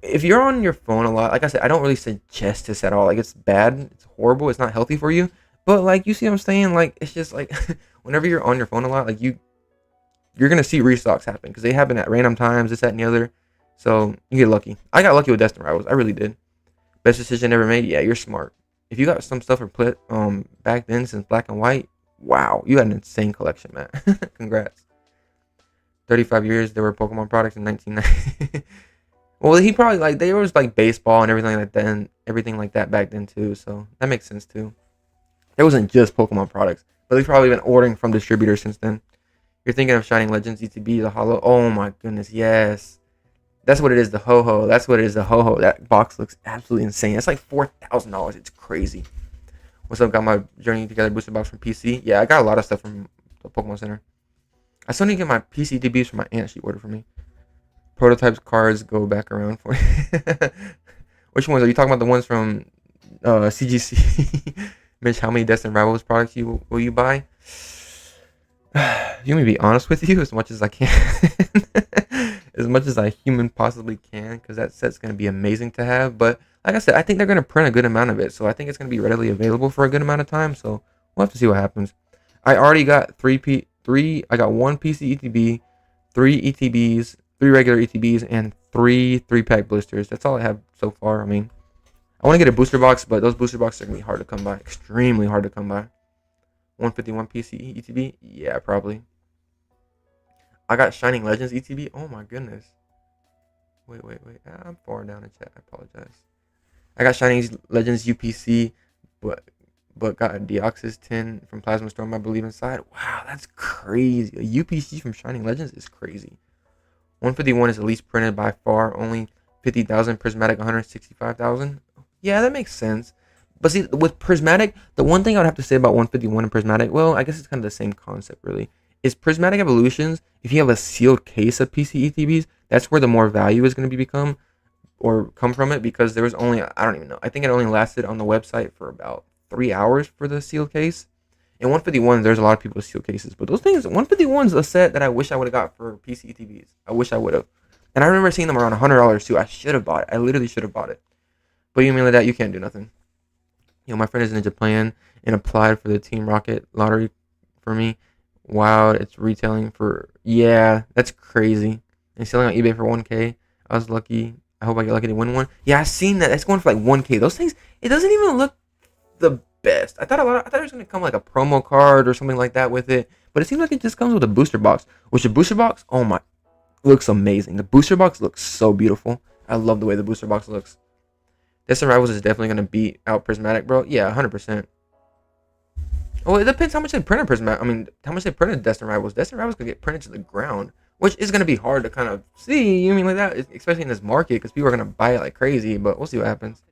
if you're on your phone a lot, like I said, I don't really suggest this at all. Like, it's bad. It's horrible. It's not healthy for you. But like, you see what I'm saying? Like, it's just like, whenever you're on your phone a lot, like you're gonna see restocks happen because they happen at random times, this, that, and the other. So you get lucky. I got lucky with Destin Rivals. I really did. Best decision ever made. Yeah, you're smart. If you got some stuff from back then since black and white, wow, you had an insane collection, man. Congrats. 35 years, there were Pokemon products in 1990. Well, he probably, like, there was, like, baseball and everything like that, and everything like that back then, too, so that makes sense, too. It wasn't just Pokemon products, but they've probably been ordering from distributors since then. You're thinking of Shining Legends ETB, the Holo. Oh, my goodness, yes. That's what it is, the Ho-Ho. That's what it is, the Ho-Ho. That box looks absolutely insane. It's like $4,000. It's crazy. What's up? Got my Journey Together booster box from PC. Yeah, I got a lot of stuff from the Pokemon Center. I still need to get my PC DBs from my aunt. She ordered for me. Prototypes cards go back around for you. Which ones? Are you talking about the ones from CGC? Mitch, how many Destin Rivals products will you buy? You want me to be honest with you as much as I can, as much as I human possibly can, because that set's going to be amazing to have. But like I said, I think they're going to print a good amount of it, so I think it's going to be readily available for a good amount of time. So we'll have to see what happens. I already got three. I got one PC ETB, three ETBs, three regular ETBs, and three 3-pack blisters. That's all I have so far. I mean, I want to get a booster box, but those booster boxes are going to be hard to come by, extremely hard to come by. 151 PC ETB? Yeah, probably. I got Shining Legends ETB. Oh my goodness. Wait. I'm far down in chat. I apologize. I got Shining Legends UPC, but got a Deoxys 10 from Plasma Storm, I believe, inside. Wow, that's crazy. A UPC from Shining Legends is crazy. 151 is the least printed by far. Only 50,000. Prismatic 165,000. Yeah, that makes sense. But see, with Prismatic, the one thing I would have to say about 151 and Prismatic, well, I guess it's kind of the same concept, really, is Prismatic Evolutions, if you have a sealed case of PC ETBs, that's where the more value is going to become or come from it, because there was only, I don't even know, I think it only lasted on the website for about 3 hours for the sealed case. And 151, there's a lot of people with sealed cases, but those things, 151 is a set that I wish I would have got for PC ETBs. I wish I would have. And I remember seeing them around $100 too. I should have bought it. I literally should have bought it. But you mean like that, you can't do nothing. You know, my friend is in Japan and applied for the Team Rocket lottery for me. Wow, it's retailing for, yeah, that's crazy. And selling on eBay for 1K. I was lucky. I hope I get lucky to win one. Yeah, I've seen that. It's going for like 1K. Those things, it doesn't even look the best. I thought it was going to come like a promo card or something like that with it. But it seems like it just comes with a booster box. Which a booster box, oh my, looks amazing. The booster box looks so beautiful. I love the way the booster box looks. Destin Rivals is definitely going to beat out Prismatic, bro. Yeah, 100%. Oh, it depends how much they printed Prismatic. I mean, how much they printed Destin Rivals. Destin Rivals could get printed to the ground, which is going to be hard to kind of see. You mean like that, especially in this market, because people are going to buy it like crazy. But we'll see what happens.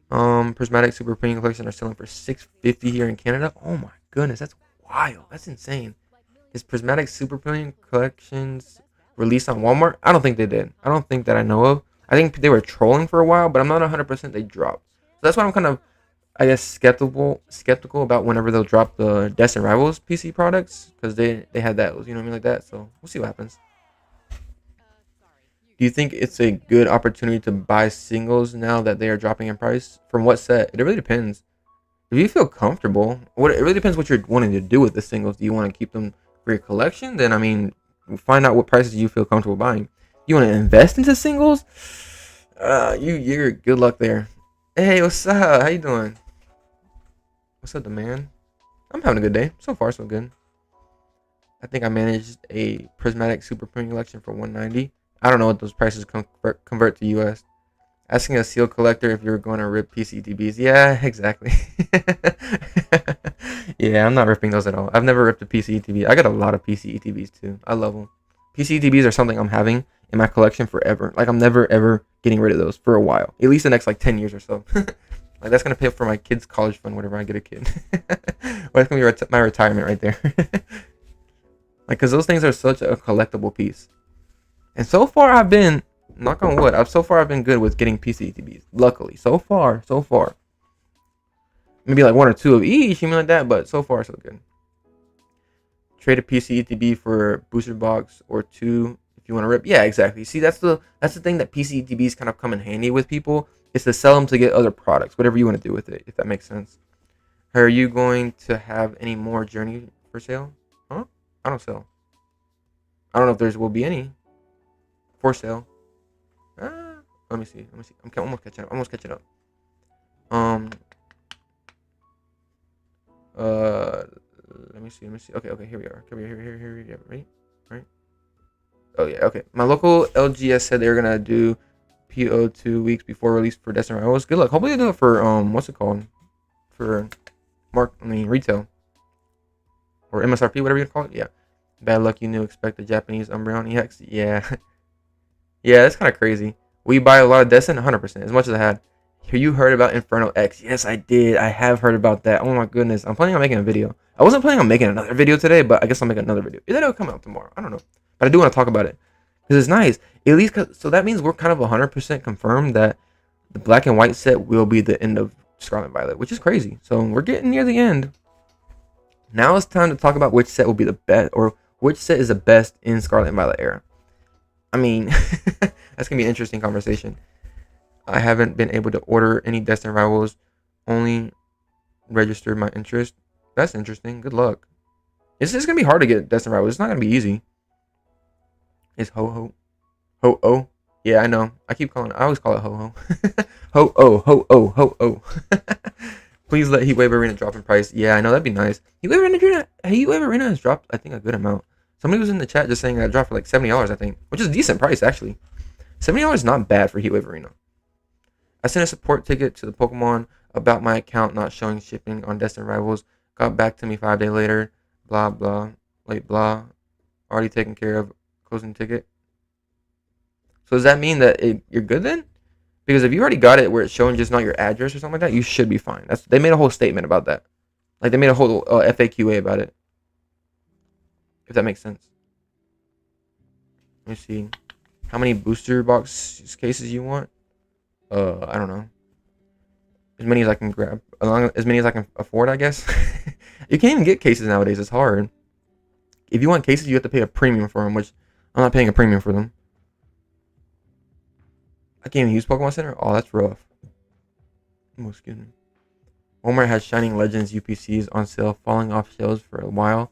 Prismatic Super Premium Collection are selling for $650 here in Canada. Oh my goodness, that's wild. That's insane. Is Prismatic Super Premium Collections released on Walmart? I don't think they did. I don't think that I know of. I think they were trolling for a while, but I'm not 100% they dropped. So that's why I'm kind of, I guess, skeptical about whenever they'll drop the Destin Rivals PC products, because they had that, you know what I mean, like that. So we'll see what happens. Do you think it's a good opportunity to buy singles now that they are dropping in price? From what set? It really depends. If you feel comfortable, it really depends what you're wanting to do with the singles. Do you want to keep them for your collection? Then, I mean, find out what prices you feel comfortable buying. You want to invest into singles? You're good luck there. Hey, what's up? How you doing? What's up, the man? I'm having a good day. So far, so good. I think I managed a Prismatic Super Premium Collection for $190. I don't know what those prices convert to US. Asking a seal collector if you're going to rip PCTBs. Yeah, exactly. Yeah, I'm not ripping those at all. I've never ripped a PCTB. I got a lot of PCTBs too. I love them. PCTBs are something I'm having in my collection forever. Like, I'm never ever getting rid of those for a while. At least the next like 10 years or so. Like, that's gonna pay for my kids' college fund whenever I get a kid. Or it's gonna be my retirement right there. Like, cause those things are such a collectible piece. And so far I've been, knock on wood, I've been good with getting PCTBs. Luckily, so far. Maybe like one or two of each, you mean like that, but so far so good. Trade a PCTB for a booster box or two if you want to rip. Yeah, exactly. See, that's the thing that PCTBs kind of come in handy with people, is to sell them to get other products, whatever you want to do with it, if that makes sense. Are you going to have any more Journey for sale? Huh? I don't sell. I don't know if there will be any for sale. Let me see. I'm almost catching up. Let me see. Okay, here we are. Here. Right? Oh yeah, okay. My local LGS said they were gonna do PO 2 weeks before release for Destin Rivals. Good luck. Hopefully they do it for what's it called? For retail. Or MSRP, whatever you call it. Yeah. Bad luck, you knew. Expect the Japanese Umbreon EX. Yeah. Yeah, that's kind of crazy. Will you buy a lot of Destin? 100%. As much as I had. You heard about Inferno X? Yes, I did. I have heard about that. Oh my goodness. I'm planning on making a video. I wasn't planning on making another video today, but I guess I'll make another video. Either it'll come out tomorrow. I don't know. But I do want to talk about it, because it's nice. At least, so that means we're kind of 100% confirmed that the black and white set will be the end of Scarlet Violet, which is crazy. So we're getting near the end. Now it's time to talk about which set will be the best, or which set is the best in Scarlet Violet era. I mean, that's gonna be an interesting conversation. I haven't been able to order any Destiny Rivals, only registered my interest. That's interesting. Good luck. It's gonna be hard to get Destiny Rivals. It's not gonna be easy. It's ho. Yeah, I know. I always call it ho. Ho. Please let Heatwave Arena drop in price. Yeah, I know, that'd be nice. Heatwave Arena has dropped, I think, a good amount. Somebody was in the chat just saying that it dropped for like $70, I think, which is a decent price actually. $70 is not bad for Heatwave Arena. I sent a support ticket to the Pokemon about my account not showing shipping on Destiny Rivals. Got back to me 5 days later. Blah blah. Late blah. Already taken care of. Closing ticket. So does that mean that you're good then? Because if you already got it where it's showing just not your address or something like that, you should be fine. They made a whole statement about that. Like they made a whole FAQA about it. If that makes sense. Let me see. How many booster box cases you want? I don't know. As many as I can grab. As many as I can afford, I guess. You can't even get cases nowadays. It's hard. If you want cases, you have to pay a premium for them, which I'm not paying a premium for them. I can't even use Pokemon Center? Oh, that's rough. Oh, excuse me. Walmart has Shining Legends UPCs on sale, falling off shelves for a while.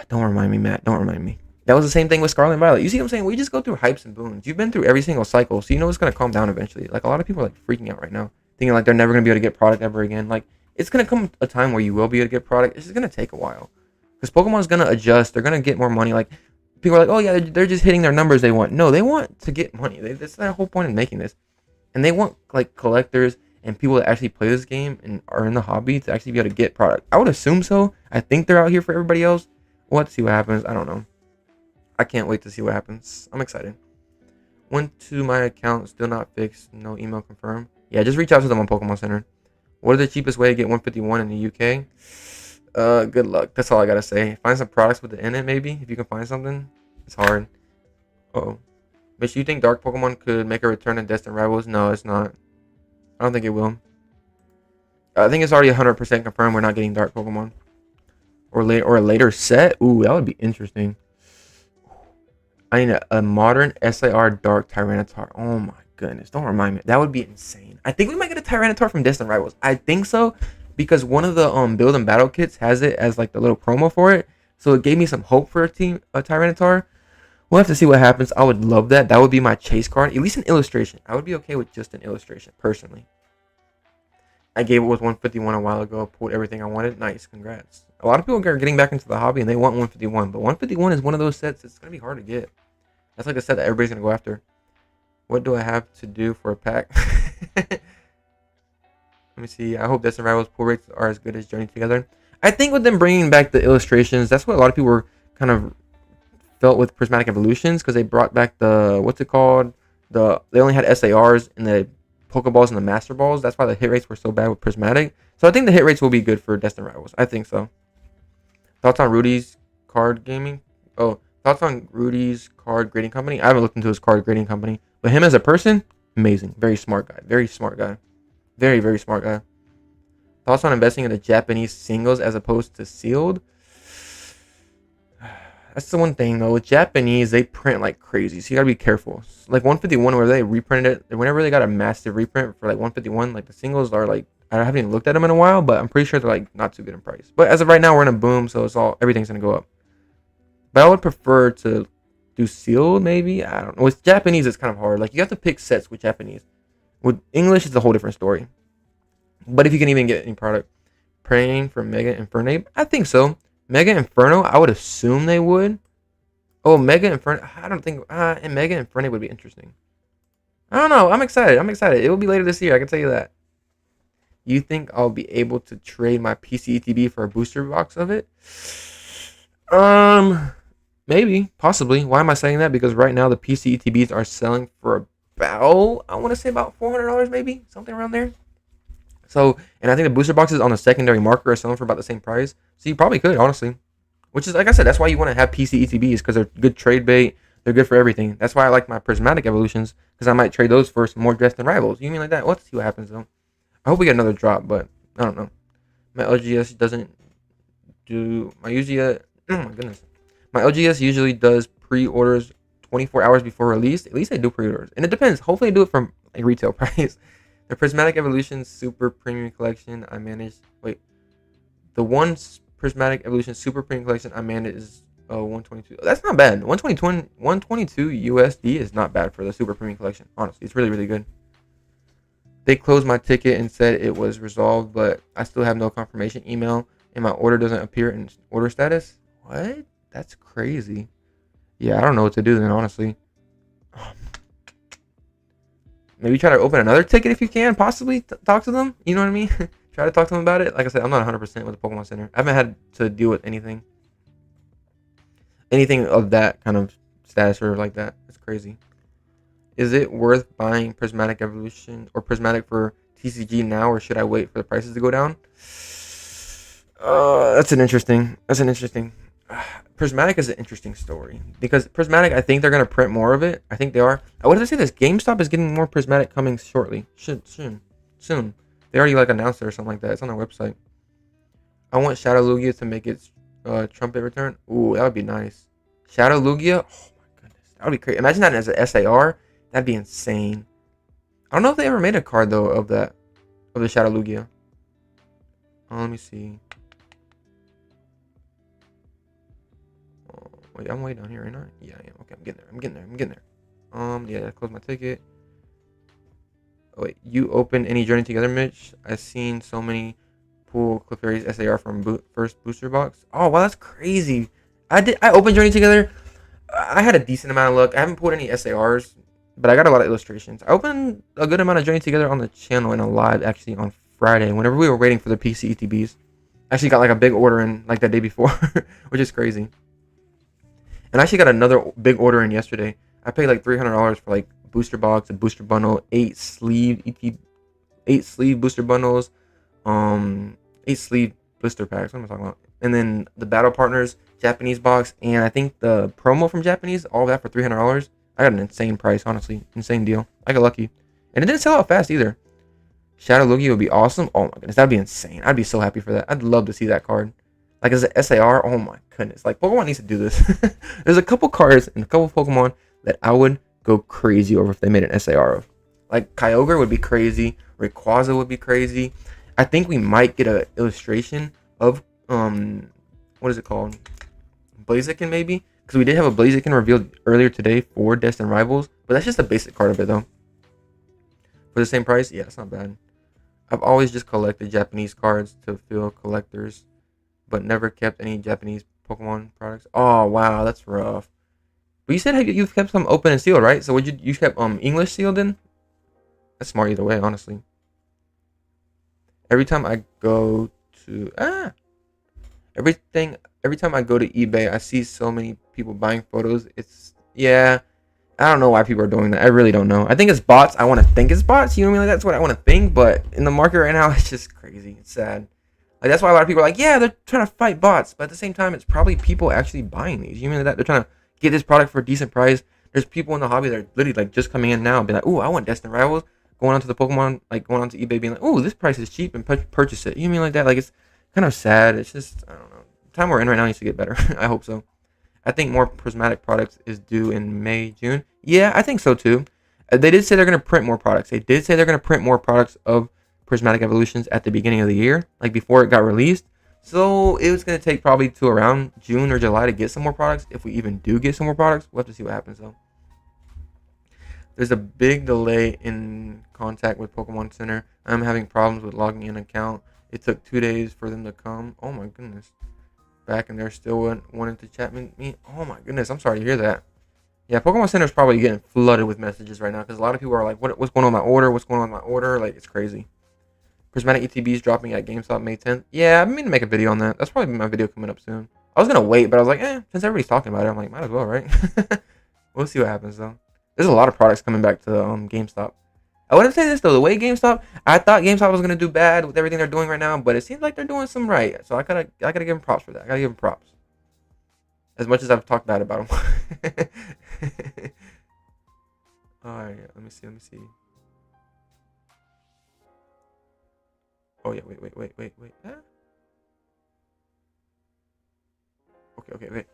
Don't remind me, Matt. Don't remind me. That was the same thing with Scarlet and Violet. You see what I'm saying? We just go through hypes and boons. You've been through every single cycle, so you know it's going to calm down eventually. Like, a lot of people are like freaking out right now, thinking like they're never going to be able to get product ever again. Like, it's going to come a time where you will be able to get product. It's just going to take a while. Because Pokemon's going to adjust. They're going to get more money. Like, people are like, oh yeah, they're just hitting their numbers they want. No, they want to get money. That's their whole point of making this. And they want like collectors and people that actually play this game and are in the hobby to actually be able to get product. I would assume so. I think they're out here for everybody else. We'll have to see what happens. I don't know. I can't wait to see what happens. I'm excited. Went to my account, still not fixed. No email confirmed. Yeah, just reach out to them on Pokemon Center. What is the cheapest way to get 151 in the UK? Good luck. That's all I gotta say. Find some products with it in it, maybe. If you can find something. It's hard. Uh-oh. But you think Dark Pokemon could make a return in Destiny Rivals? No, it's not. I don't think it will. I think it's already 100% confirmed we're not getting Dark Pokemon. Or a later set? Ooh, that would be interesting. I need a modern SIR Dark Tyranitar. Oh my goodness. Don't remind me. That would be insane. I think we might get a Tyranitar from Destiny Rivals. I think so. Because one of the build and battle kits has it as like the little promo for it. So it gave me some hope for a Tyranitar. We'll have to see what happens. I would love that. That would be my chase card. At least an illustration. I would be okay with just an illustration, personally. I gave it with 151 a while ago. Pulled everything I wanted. Nice. Congrats. A lot of people are getting back into the hobby and they want 151. But 151 is one of those sets that's going to be hard to get. That's like a set that everybody's going to go after. What do I have to do for a pack? Let me see. I hope Destiny Rivals pull rates are as good as Journey Together. I think with them bringing back the illustrations, that's what a lot of people were kind of felt with Prismatic Evolutions, because they brought back the, what's it called? They only had SARs in the Pokeballs and the Master Balls. That's why the hit rates were so bad with Prismatic. So I think the hit rates will be good for Destiny Rivals. I think so. Thoughts on Rudy's card gaming? Oh, thoughts on Rudy's card grading company? I haven't looked into his card grading company, but him as a person, amazing. Very smart guy. Very smart guy. Very, very smart guy. Thoughts on investing in the Japanese singles as opposed to sealed? That's the one thing though. With Japanese, they print like crazy, so you gotta be careful. Like 151, where they reprinted it, whenever they got a massive reprint for like 151, like the singles are like, I haven't even looked at them in a while, but I'm pretty sure they're like not too good in price. But as of right now, we're in a boom, so everything's gonna go up. But I would prefer to do sealed, maybe. I don't know. With Japanese, it's kind of hard. Like you have to pick sets with Japanese. With English, it's a whole different story. But if you can even get any product, praying for Mega Infernape, I think so. Mega Inferno, I would assume they would. Oh, Mega Inferno, I don't think, and Mega Infernape would be interesting. I don't know. I'm excited. It will be later this year. I can tell you that. You think I'll be able to trade my PCETB for a booster box of it? Maybe, possibly. Why am I saying that? Because right now the PCETBs are selling for about, I want to say about $400 maybe, something around there. So, and I think the booster boxes on the secondary market are selling for about the same price. So you probably could, honestly. Which is, like I said, that's why you want to have PCETBs, because they're good trade bait. They're good for everything. That's why I like my Prismatic Evolutions, because I might trade those for some more Destiny Rivals. You mean like that? Let's see what happens, though. I hope we get another drop, but I don't know. My LGS doesn't do my UGS. Oh my goodness, my LGS usually does pre-orders 24 hours before release. At least they do pre-orders, and it depends. Hopefully, they do it from a retail price. The Prismatic Evolution Super Premium Collection I managed. Wait, the Prismatic Evolution Super Premium Collection I managed is 122. That's not bad. 122 USD is not bad for the Super Premium Collection. Honestly, it's really really good. They closed my ticket and said it was resolved, but I still have no confirmation email, and my order doesn't appear in order status. What? That's crazy. Yeah, I don't know what to do then, honestly. Maybe try to open another ticket if you can. Possibly talk to them. You know what I mean? Try to talk to them about it. Like I said, I'm not 100% with the Pokemon Center. I haven't had to deal with anything of that kind of status or like that. It's crazy. Is it worth buying Prismatic Evolution or Prismatic for TCG now, or should I wait for the prices to go down? That's an interesting. Prismatic is an interesting story because Prismatic, I think they're gonna print more of it. I think they are. What did I say? This GameStop is getting more Prismatic coming shortly. Soon. They already like announced it or something like that. It's on their website. I want Shadow Lugia to make its trumpet return. Ooh, that would be nice. Shadow Lugia. Oh my goodness, that would be crazy. Imagine that as an SAR. That'd be insane. I don't know if they ever made a card though of the Shadow Lugia. Oh, let me see. Oh, wait, I'm way down here, ain't I? Yeah, I am. Okay, I'm getting there. Yeah, I closed my ticket. Oh, wait, you opened any Journey Together, Mitch? I've seen so many pull Clefairy's SAR from first booster box. Oh, wow, that's crazy. I opened Journey Together. I had a decent amount of luck. I haven't pulled any SARs, but I got a lot of illustrations. I opened a good amount of Journey Together on the channel in a live actually on Friday whenever we were waiting for the PC ETBs. I actually got like a big order in like the day before, which is crazy. And I actually got another big order in yesterday. I paid like $300 for like booster box, a booster bundle, 8 sleeve booster bundles, 8 sleeve blister packs. What am I talking about? And then the battle partners Japanese box, and I think the promo from Japanese, all that for $300. I got an insane price, honestly, insane deal. I got lucky, and it didn't sell out fast either. Shadow Lugia would be awesome. Oh my goodness, that'd be insane. I'd be so happy for that. I'd love to see that card. Like as an SAR, oh my goodness. Like Pokemon needs to do this. There's a couple cards and a couple Pokemon that I would go crazy over if they made an SAR of. Like Kyogre would be crazy. Rayquaza would be crazy. I think we might get an illustration of what is it called? Blaziken maybe? Because we did have a Blaziken revealed earlier today for Destined Rivals, but that's just a basic card of it though. For the same price, yeah, it's not bad. I've always just collected Japanese cards to fill collectors, but never kept any Japanese Pokemon products. Oh wow, that's rough. But you said you've kept some open and sealed, right? So would you kept English sealed in? That's smart either way, honestly. Every time I go to every time I go to eBay, I see so many people buying photos. Yeah. I don't know why people are doing that. I really don't know. I think it's bots. I want to think it's bots. You know what I mean? Like, that's what I want to think. But in the market right now, it's just crazy. It's sad. Like that's why a lot of people are like, yeah, they're trying to fight bots. But at the same time, it's probably people actually buying these. You mean that they're trying to get this product for a decent price? There's people in the hobby that are literally like just coming in now and be like, oh, I want Destined Rivals. Going onto the Pokemon, like going onto eBay, being like, oh, this price is cheap, and purchase it. You mean like that? Like it's kind of sad. It's just I don't know. The time we're in right now needs to get better. I hope so. I think more Prismatic products is due in May, June. Yeah, I think so too. They did say they're going to print more products. They did say they're going to print more products of Prismatic Evolutions at the beginning of the year, like before it got released. So it was going to take probably to around June or July to get some more products. If we even do get some more products, we'll have to see what happens though. There's a big delay in contact with Pokemon Center. I'm having problems with logging in account. It took 2 days for them to come. Oh my goodness. Back and they're still wanting to chat with me. Oh my goodness. I'm sorry to hear that. Yeah, Pokemon Center is probably getting flooded with messages right now because a lot of people are like, what's going on with my order? What's going on with my order? Like, it's crazy. Prismatic ETBs dropping at GameStop May 10th. Yeah, I mean to make a video on that. That's probably my video coming up soon. I was going to wait, but I was like, since everybody's talking about it, I'm like, might as well, right? We'll see what happens though. There's a lot of products coming back to GameStop. I wouldn't say this though. The way GameStop, I thought GameStop was gonna do bad with everything they're doing right now, but it seems like they're doing some right. So I gotta give them props for that. I gotta give them props. As much as I've talked bad about them. All right, let me see. Oh yeah, wait. Okay.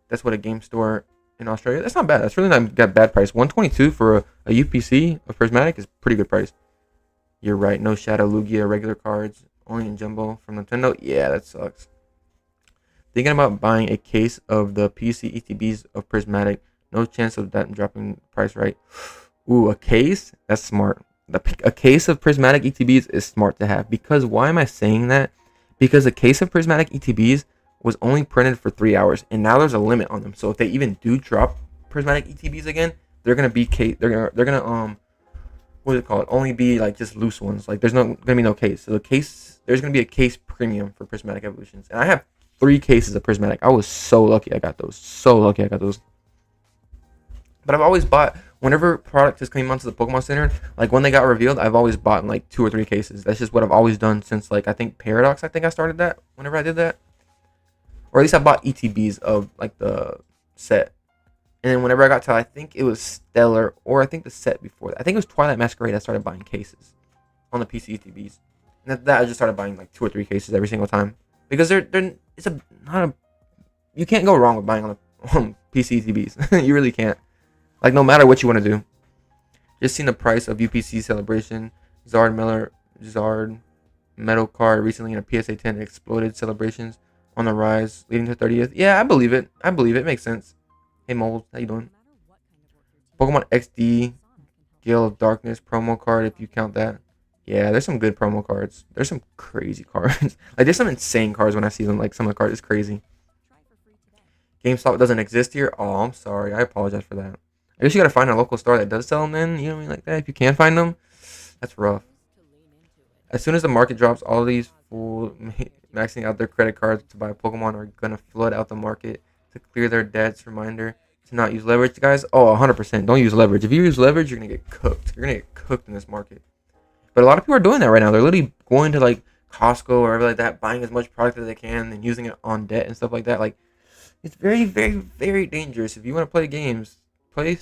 That's what a game store in Australia. That's not bad. That's really not got bad price. 122 for a UPC of prismatic is pretty good price. You're right. No Shadow Lugia regular cards. Only in Jumbo from Nintendo. Yeah, that sucks. Thinking about buying a case of the PC ETBs of prismatic. No chance of that dropping price, right? Ooh, a case? That's smart. A case of prismatic ETBs is smart to have. Because why am I saying that? Because a case of prismatic ETBs was only printed for 3 hours, and now there's a limit on them. So if they even do drop prismatic ETBs again, they're gonna be they're gonna what is it called? Only be like just loose ones. Like there's gonna be no case. So there's gonna be a case premium for prismatic evolutions, and I have 3 cases of prismatic. I was so lucky I got those. So lucky I got those. But I've always bought whenever product has come onto the Pokemon Center, like when they got revealed, I've always bought like 2 or 3 cases. That's just what I've always done since like I think Paradox. I think I started that whenever I did that, or at least I bought ETBs of like the set. And then whenever I got to, I think it was Stellar, or I think the set before that. I think it was Twilight Masquerade. I started buying cases on the PC ETBs, and that I just started buying like 2 or 3 cases every single time because you can't go wrong with buying on PC ETBs. You really can't. Like no matter what you want to do. Just seen the price of UPC Celebration, Zard Metal card recently in a PSA 10 exploded celebrations on the rise, leading to 30th. Yeah, I believe it. It makes sense. Hey Mold, how you doing? Pokemon XD Gale of Darkness promo card, if you count that. Yeah, there's some good promo cards. There's some crazy cards. Like there's some insane cards when I see them. Like some of the cards is crazy. GameStop doesn't exist here. Oh, I'm sorry. I apologize for that. I guess you gotta find a local store that does sell them then, you know what I mean, like that. If you can find them, that's rough. As soon as the market drops, all these fools maxing out their credit cards to buy Pokemon are gonna flood out the market to clear their debts. Reminder to not use leverage, guys. Oh, 100%. Don't use leverage. If you use leverage, you're gonna get cooked. You're gonna get cooked in this market. But a lot of people are doing that right now. They're literally going to like Costco or whatever like that, buying as much product as they can and using it on debt and stuff like that. Like it's very, very, very dangerous. If you want to play games, play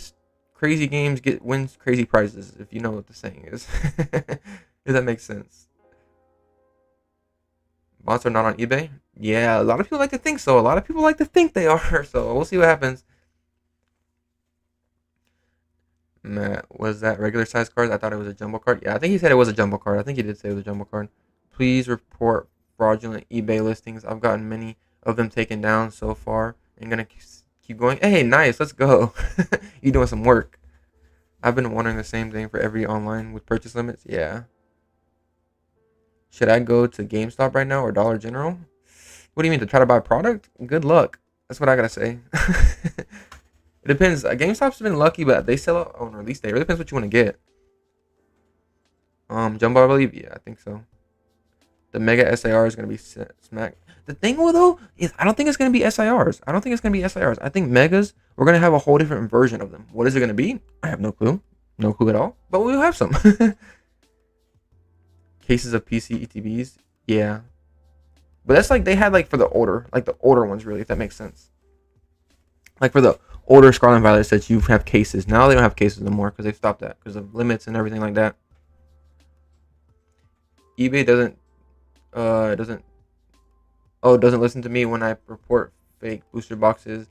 crazy games, wins crazy prizes, if you know what the saying is. If that makes sense. Bots are not on eBay? Yeah, a lot of people like to think so. A lot of people like to think they are, so we'll see what happens. Matt, was that regular size card? I thought it was a jumbo card. Yeah, I think he said it was a jumbo card. I think he did say it was a jumbo card. Please report fraudulent eBay listings. I've gotten many of them taken down so far. I'm gonna keep going. Hey, nice. Let's go. You doing some work. I've been wondering the same thing for every online with purchase limits. Yeah. Should I go to GameStop right now or Dollar General? What do you mean, to try to buy a product? Good luck. That's what I gotta say. It depends. GameStop's been lucky, but they sell out on release day. It really depends what you want to get. Jumbo, I believe. Yeah, I think so. The Mega SIR is gonna be smack. The thing though is, I don't think it's gonna be SIRs. I think Megas. We're gonna have a whole different version of them. What is it gonna be? I have no clue. No clue at all. But we'll have some. Cases of PC ETBs. Yeah. But that's like they had like for the older ones really, if that makes sense. Like for the older Scarlet and Violet sets, you have cases. Now they don't have cases anymore because they've stopped that because of limits and everything like that. eBay doesn't listen to me when I report fake booster boxes.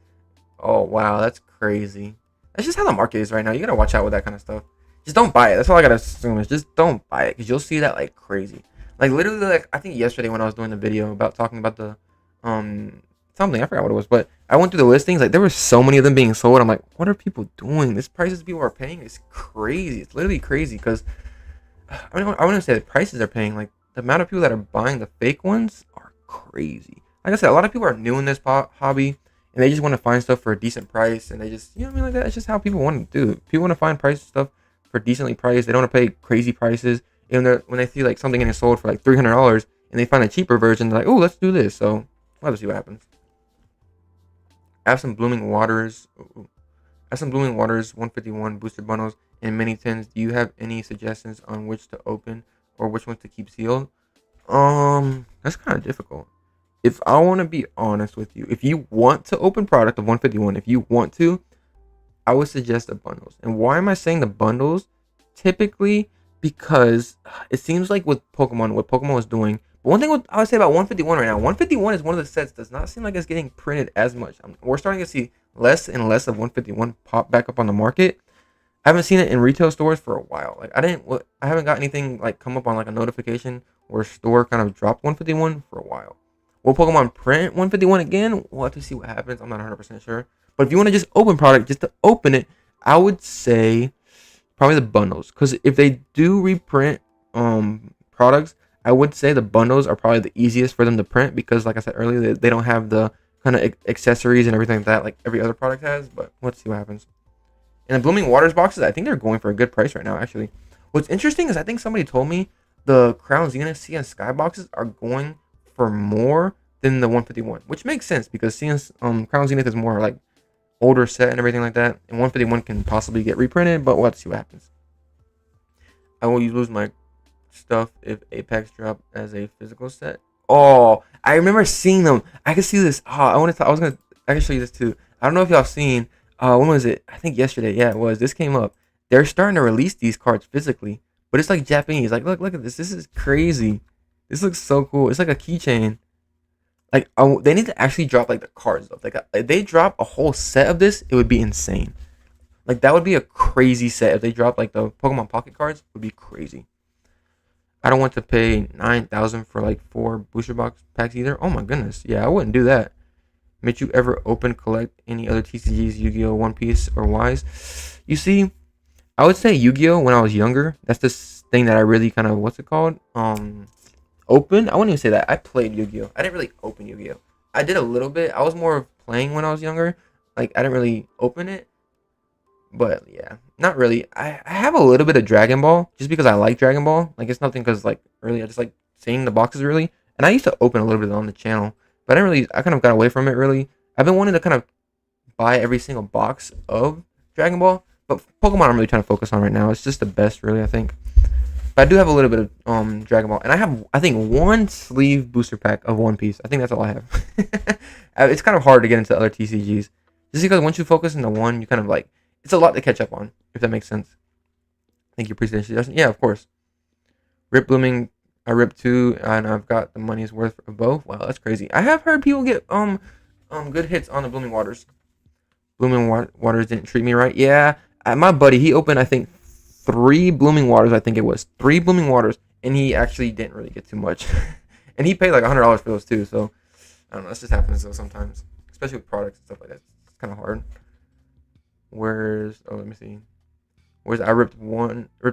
Oh wow, that's crazy. That's just how the market is right now. You gotta watch out with that kind of stuff. Just don't buy it. That's all I gotta assume is just don't buy it because you'll see that like crazy. Like literally, like I think yesterday when I was doing the video about talking about the something, I forgot what it was, but I went through the listings. Like there were so many of them being sold. I'm like, what are people doing? This prices people are paying is crazy. It's literally crazy because I wouldn't say the prices they're paying. Like the amount of people that are buying the fake ones are crazy. Like I said, a lot of people are new in this hobby and they just want to find stuff for a decent price, and they just, you know what I mean, like that. It's just how people want to do it. People want to find price stuff for decently priced. They don't want to pay crazy prices. And when they see like something getting sold for like $300 and they find a cheaper version, they're like, oh, let's do this. So we'll have to see what happens. I have some Blooming Waters. 151 booster bundles and mini tins. Do you have any suggestions on which to open or which ones to keep sealed? That's kind of difficult. If I want to be honest with you, if you want to open product of 151, if you want to, I would suggest the bundles. And why am I saying the bundles? Typically, because it seems like with Pokemon, what Pokemon was doing. But one thing I would say about 151 right now, 151 is one of the sets does not seem like it's getting printed as much. We're starting to see less and less of 151 pop back up on the market. I haven't seen it in retail stores for a while. Like I haven't got anything like come up on like a notification or a store kind of dropped 151 for a while. Will Pokemon print 151 again? We'll have to see what happens. I'm not 100% sure. But if you want to just open product, just to open it, I would say probably the bundles. Because if they do reprint products, I would say the bundles are probably the easiest for them to print because, like I said earlier, they don't have the kind of accessories and everything like that like every other product has. But let's see what happens. And the Blooming Waters boxes, I think they're going for a good price right now, actually. What's interesting is I think somebody told me the Crown Zenith Sea and Sky boxes are going for more than the 151, which makes sense because Crown Zenith is more like older set and everything like that, and 151 can possibly get reprinted, but we'll have to see what happens. I will lose my stuff if Apex drop as a physical set. Oh, I remember seeing them. I can see this. Oh, I can show you this too. I don't know if y'all seen. When was it? I think yesterday. Yeah, it was. This came up. They're starting to release these cards physically, but it's like Japanese. Like, look at this. This is crazy. This looks so cool. It's like a keychain. Like, they need to actually drop like the cards though. Like, if they drop a whole set of this, it would be insane. Like, that would be a crazy set if they drop like the Pokemon Pocket cards. It would be crazy. I don't want to pay 9,000 for like 4 booster box packs either. Oh my goodness. Yeah, I wouldn't do that. Made you ever open collect any other TCGs, Yu-Gi-Oh, One Piece, or Wise? You see, I would say Yu-Gi-Oh when I was younger. That's the thing that I really kind of what's it called? Open. I wouldn't even say that. I played Yu-Gi-Oh. I didn't really open Yu-Gi-Oh. I did a little bit. I was more of playing when I was younger. Like I didn't really open it. But yeah, not really. I have a little bit of Dragon Ball just because I like Dragon Ball. Like it's nothing because like really I just like seeing the boxes really. And I used to open a little bit on the channel, but I didn't really. I kind of got away from it really. I've been wanting to kind of buy every single box of Dragon Ball, but Pokemon I'm really trying to focus on right now. It's just the best really I think. But I do have a little bit of Dragon Ball, and I think one sleeve booster pack of One Piece. I think that's all I have. It's kind of hard to get into other TCGs just because once you focus into one, you kind of like it's a lot to catch up on, if that makes sense. Thank you, appreciate it. Yeah, of course. Rip Blooming, I ripped 2, and I've got the money's worth of both. Wow, that's crazy. I have heard people get good hits on the Blooming Waters. Waters didn't treat me right. Yeah, my buddy he opened I think 3 Blooming Waters. I think it was 3 Blooming Waters, and he actually didn't really get too much, and he paid like $100 for those too. So I don't know. This just happens though sometimes, especially with products and stuff like that. It's kind of hard. Let me see. I ripped a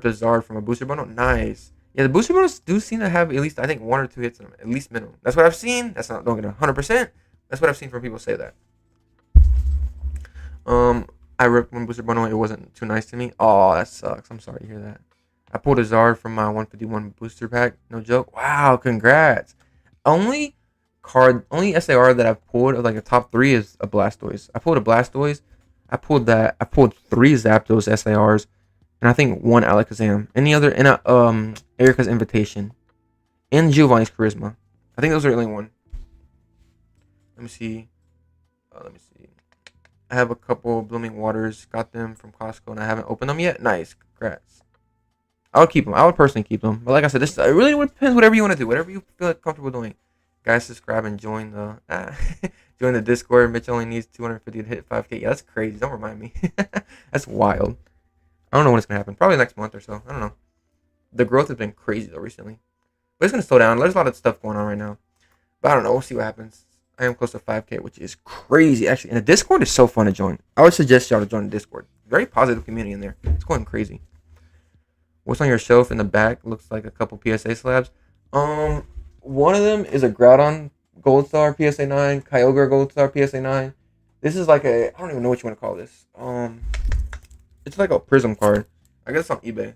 Zard from a booster bundle. Nice. Yeah, the booster bundles do seem to have at least I think 1 or 2 hits in them, at least minimum. That's what I've seen. That's not don't get 100%. That's what I've seen from people say that. I ripped one booster bundle. It wasn't too nice to me. Oh, that sucks. I'm sorry to hear that. I pulled a Zard from my 151 booster pack. No joke. Wow, congrats. Only SAR that I've pulled of like the top 3 is a Blastoise. I pulled a Blastoise. I pulled 3 Zapdos SARs, and I think 1 Alakazam. Any other Erica's Invitation, and Giovanni's Charisma. I think those are the only one. Let me see. I have a couple Blooming Waters. Got them from Costco, and I haven't opened them yet. Nice, congrats. I would keep them. I would personally keep them. But like I said, this it really depends. Whatever you want to do, whatever you feel like comfortable doing. Guys, subscribe and join the join the Discord. Mitch only needs 250 to hit 5K. Yeah, that's crazy. Don't remind me. That's wild. I don't know when it's gonna happen. Probably next month or so. I don't know. The growth has been crazy though recently, but it's gonna slow down. There's a lot of stuff going on right now, but I don't know. We'll see what happens. I am close to 5K, which is crazy actually. And the Discord is so fun to join. I would suggest y'all to join the Discord. Very positive community in there. It's going crazy. What's on your shelf in the back? Looks like a couple PSA slabs. One of them is a Groudon Gold Star PSA 9, Kyogre Gold Star PSA 9. This is like I don't even know what you want to call this. It's like a Prism card. I guess it's on eBay.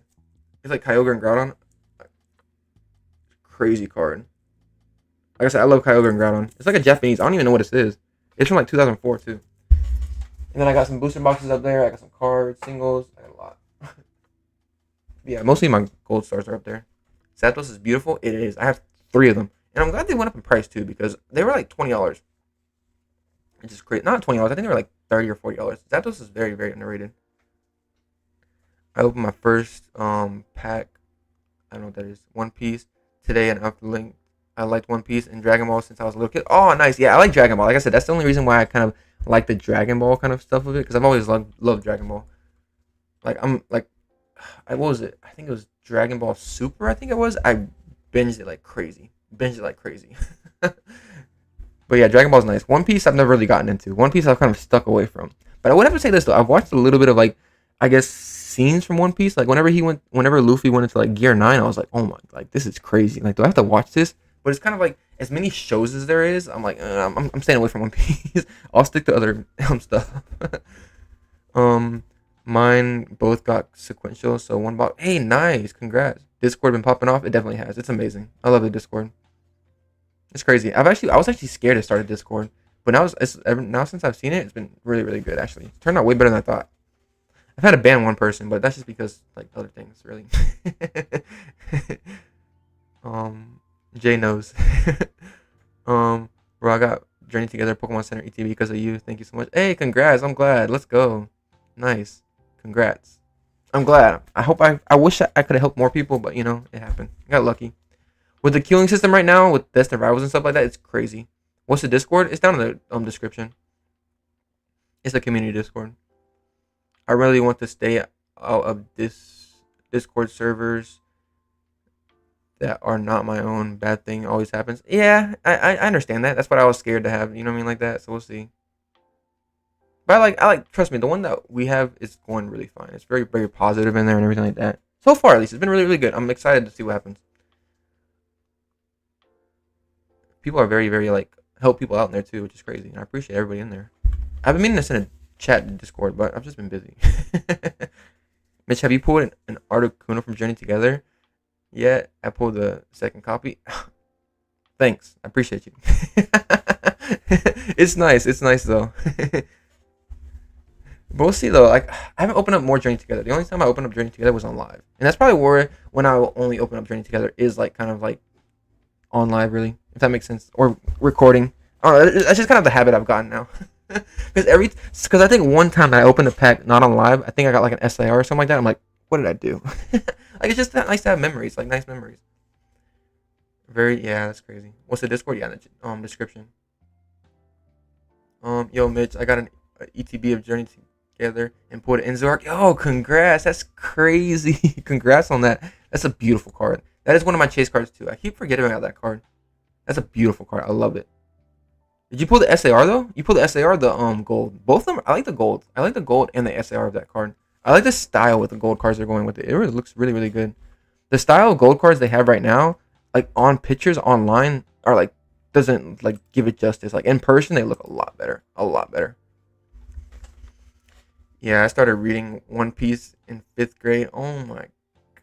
It's like Kyogre and Groudon. Crazy card. Like I said, I love Kyogre and Groudon. It's like a Japanese. I don't even know what this is. It's from like 2004 too. And then I got some booster boxes up there. I got some cards, singles. I got a lot. Yeah, mostly my gold stars are up there. Zapdos is beautiful. It is. I have 3 of them. And I'm glad they went up in price too because they were like $20. Which is crazy. Not $20. I think they were like $30 or $40. Zapdos is very, very underrated. I opened my first pack I don't know what that is. One Piece today, and link. I liked One Piece and Dragon Ball since I was a little kid. Oh, nice. Yeah, I like Dragon Ball. Like I said, that's the only reason why I kind of like the Dragon Ball kind of stuff of it because I've always loved Dragon Ball. Like I'm like, I what was it? I think it was Dragon Ball Super. I think it was. I binged it like crazy. Binged it like crazy. But yeah, Dragon Ball's nice. One Piece I've never really gotten into. One Piece I've kind of stuck away from. But I would have to say this though. I've watched a little bit of like, I guess scenes from One Piece. Like whenever Luffy went into like Gear 9, I was like, oh my, like this is crazy. Like, do I have to watch this? But it's kind of like as many shows as there is. I'm like, I'm staying away from One Piece. I'll stick to other stuff. um, Mine both got sequential. So one bought. Hey, nice, congrats. Discord been popping off. It definitely has. It's amazing. I love the Discord. It's crazy. I was actually scared to start a Discord, but now since I've seen it, it's been really really good. Actually, it turned out way better than I thought. I've had to ban one person, but that's just because like other things really. Jay knows. Bro, I got Journey Together Pokemon Center ETB because of you. Thank you so much. Hey, congrats. I'm glad. Let's go. Nice. Congrats. I'm glad. I wish I could have helped more people, but it happened. I got lucky. With the queuing system right now, with Destined Rivals and stuff like that, it's crazy. What's the Discord? It's down in the description. It's a community Discord. I really want to stay out of this Discord servers that are not my own. Bad thing always happens. Yeah, I understand that. That's what I was scared to have. You know what I mean, like that. So we'll see. But I like. Trust me, the one that we have is going really fine. It's very very positive in there and everything like that. So far, at least, it's been really really good. I'm excited to see what happens. People are very very like help people out in there too, which is crazy. And I appreciate everybody in there. I've been meaning to send a chat to Discord, but I've just been busy. Mitch, have you pulled an Articuno from Journey Together? Yeah, I pulled the second copy. Thanks, I appreciate you. It's nice. It's nice though. But we'll see though. Like I haven't opened up more Journey Together. The only time I opened up Journey Together was on live, and that's probably where when I will only open up Journey Together is like kind of like on live, really, if that makes sense, or recording. I don't know. That's just kind of the habit I've gotten now. Because I think one time I opened a pack not on live, I think I got like an SIR or something like that. I'm like, what did I do? Like it's just nice to have memories, like nice memories. Yeah, that's crazy. What's the Discord? Yeah, in the description. Yo, Mitch, I got an ETB of Journey Together and put it in Zork. Yo, congrats! That's crazy. Congrats on that. That's a beautiful card. That is one of my chase cards too. I keep forgetting about that card. That's a beautiful card. I love it. Did you pull the SAR though? You pulled the SAR, the gold. Both of them. I like the gold. I like the gold and the SAR of that card. I like the style with the gold cards they're going with it. It really looks really really good. The style of gold cards they have right now, like on pictures online, are like doesn't like give it justice. Like in person, they look a lot better. A lot better. Yeah, I started reading One Piece in 5th grade. Oh my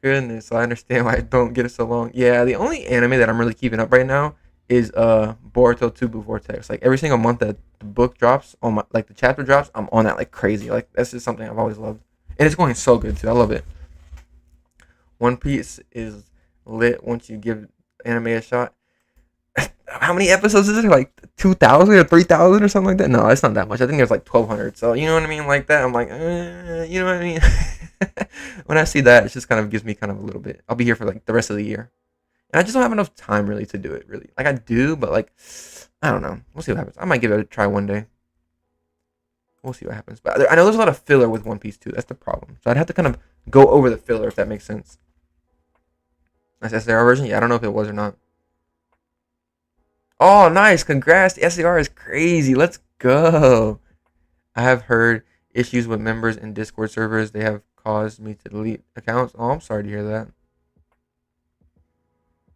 goodness, I understand why I don't get it so long. Yeah, the only anime that I'm really keeping up right now is Boruto 2 Blue Vortex. Like every single month that the book drops on my like the chapter drops, I'm on that like crazy. Like that's just something I've always loved. And it's going so good too. I love it. One Piece is lit once you give anime a shot. How many episodes is it? Like 2,000 or 3,000 or something like that? No, it's not that much. I think there's like 1,200. So you know what I mean, like that. I'm like, you know what I mean. When I see that, it just kind of gives me kind of a little bit. I'll be here for like the rest of the year, and I just don't have enough time really to do it. Really, like I do, but like I don't know. We'll see what happens. I might give it a try one day. We'll see what happens. But I know there's a lot of filler with One Piece too. That's the problem. So I'd have to kind of go over the filler if that makes sense. That's SAR version. Yeah, I don't know if it was or not. Oh, nice. Congrats. The SAR is crazy. Let's go. I have heard issues with members in Discord servers. They have caused me to delete accounts. Oh, I'm sorry to hear that.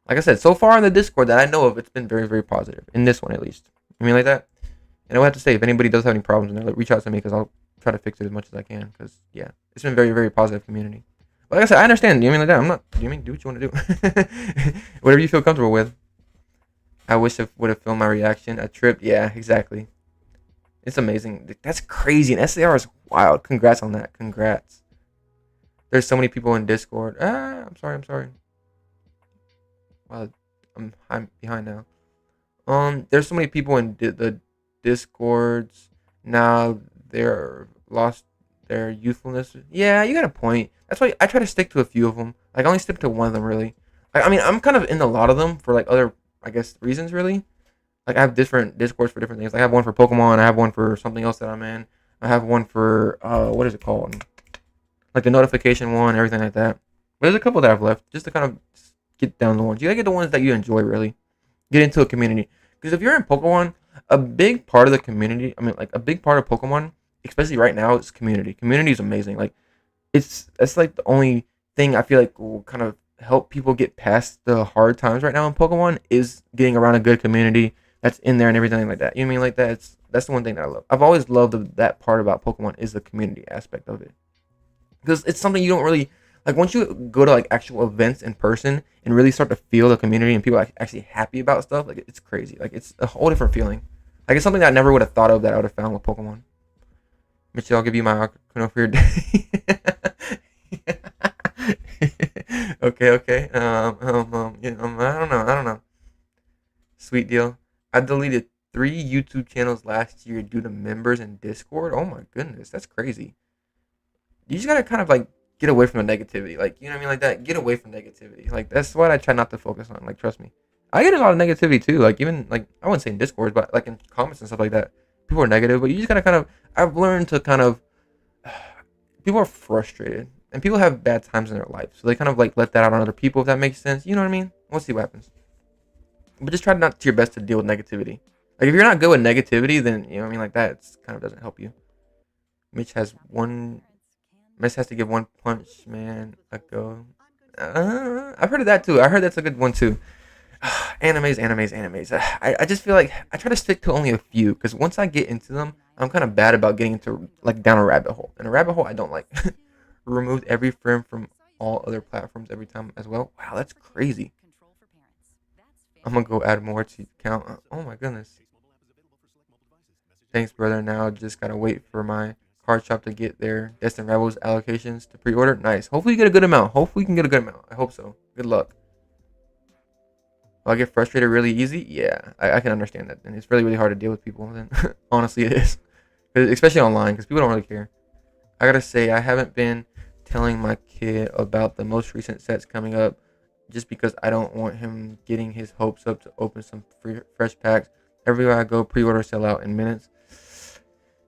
Like I said, so far in the Discord that I know of, it's been very, very positive. In this one, at least. I mean, like that. And I would have to say, if anybody does have any problems in there, like, reach out to me because I'll try to fix it as much as I can. Because, yeah, it's been very, very positive community. But like I said, I understand. You mean like that? I'm not. You mean do what you want to do? Whatever you feel comfortable with. I wish I would have filmed my reaction. A trip. Yeah, exactly. It's amazing. That's crazy. And SAR is wild. Congrats on that. Congrats. There's so many people in Discord. I'm sorry. I'm sorry. Wow, I'm behind now. There's so many people in the Discords now. They're lost their youthfulness. Yeah, you got a point. That's why I try to stick to a few of them. Like I only stick to one of them really. I mean, I'm kind of in a lot of them for like other, I guess, reasons really. Like I have different discords for different things. Like, I have one for Pokemon. I have one for something else that I'm in. I have one for what is it called? Like the notification one, everything like that. But there's a couple that I've left just to kind of get down the ones. You gotta get the ones that you enjoy really. Get into a community. Because if you're in Pokemon, a big part of the community, I mean, like a big part of Pokemon, especially right now, is community. Community is amazing. Like it's like the only thing I feel like will kind of help people get past the hard times right now in Pokemon is getting around a good community that's in there and everything like that. You know what I mean? Like that's the one thing that I love. I've always loved that part about Pokemon is the community aspect of it, because it's something you don't really like once you go to like actual events in person and really start to feel the community and people actually happy about stuff. Like it's crazy. Like it's a whole different feeling. Like it's something that I never would have thought of that I would have found with Pokemon. Mitchell, I'll give you my Arcanine for your day. Okay. I don't know. Sweet deal. I deleted 3 YouTube channels last year due to members in Discord. Oh my goodness, that's crazy. You just gotta kind of like get away from the negativity. Like, you know what I mean? Like that. Get away from negativity. Like that's what I try not to focus on. Like, trust me. I get a lot of negativity too. Like even like I wouldn't say in Discord, but like in comments and stuff like that. People are negative, but you just gotta kind of. I've learned to kind of. People are frustrated, and people have bad times in their life, so they kind of like let that out on other people. If that makes sense, you know what I mean? We'll see what happens. But just try not to your best to deal with negativity. Like if you're not good with negativity, then you know what I mean. Like that, it's kind of doesn't help you. Mitch has one. Mitch has to give one punch man a go. I've heard of that too. I heard that's a good one too. Animes. I just feel like I try to stick to only a few because once I get into them, I'm kind of bad about getting into like down a rabbit hole. And a rabbit hole I don't like. Removed every friend from all other platforms every time as well. Wow, that's crazy. I'm gonna go add more to count. Oh my goodness. Thanks, brother. Now just gotta wait for my card shop to get their Destined Rebels allocations to pre-order. Nice. Hopefully you get a good amount. Hopefully you can get a good amount. I hope so. Good luck. Will I get frustrated really easy? Yeah, I can understand that. And it's really, really hard to deal with people. Then honestly, it is. Especially online, because people don't really care. I gotta say, I haven't been telling my kid about the most recent sets coming up just because I don't want him getting his hopes up to open some fresh packs. Everywhere I go, pre-order sell out in minutes.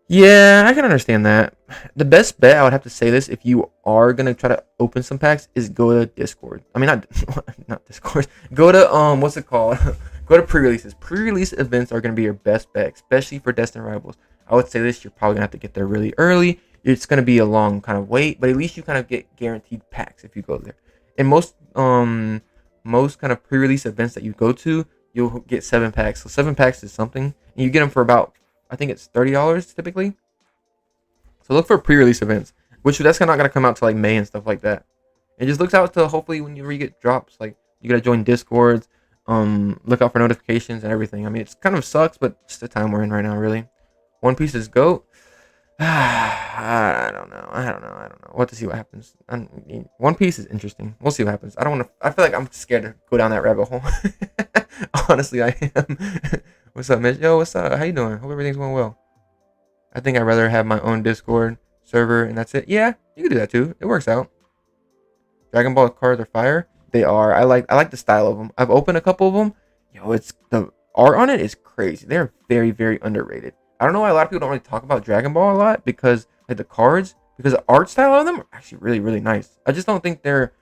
Yeah, I can understand that. The best bet, I would have to say this, if you are gonna try to open some packs, is go to Discord. I mean, not Discord. Go to what's it called? Go to pre-releases. Pre-release events are gonna be your best bet, especially for Destined Rivals. I would say this: you're probably gonna have to get there really early. It's gonna be a long kind of wait, but at least you kind of get guaranteed packs if you go there. And most kind of pre-release events that you go to, you'll get 7 packs. So 7 packs is something, and you get them for about, I think it's $30 typically. So look for pre-release events, which that's not gonna come out to like May and stuff like that. And just looks out to hopefully when you get drops, like you gotta join Discords, look out for notifications and everything. I mean, it's kind of sucks, but just the time we're in right now, really. One Piece is GOAT. I don't know. What to see what happens. One Piece is interesting. We'll see what happens. I don't want to. I feel like I'm scared to go down that rabbit hole. Honestly, I am. What's up, Mitch? Yo, what's up? How you doing? Hope everything's going well. I think I'd rather have my own Discord server and that's it. Yeah, you can do that too. It works out. Dragon Ball cards are fire. They are. I like the style of them. I've opened a couple of them. Yo, it's the art on it is crazy. They're very, very underrated. I don't know why a lot of people don't really talk about Dragon Ball a lot because like the cards, because the art style of them are actually really, really nice. I just don't think they're.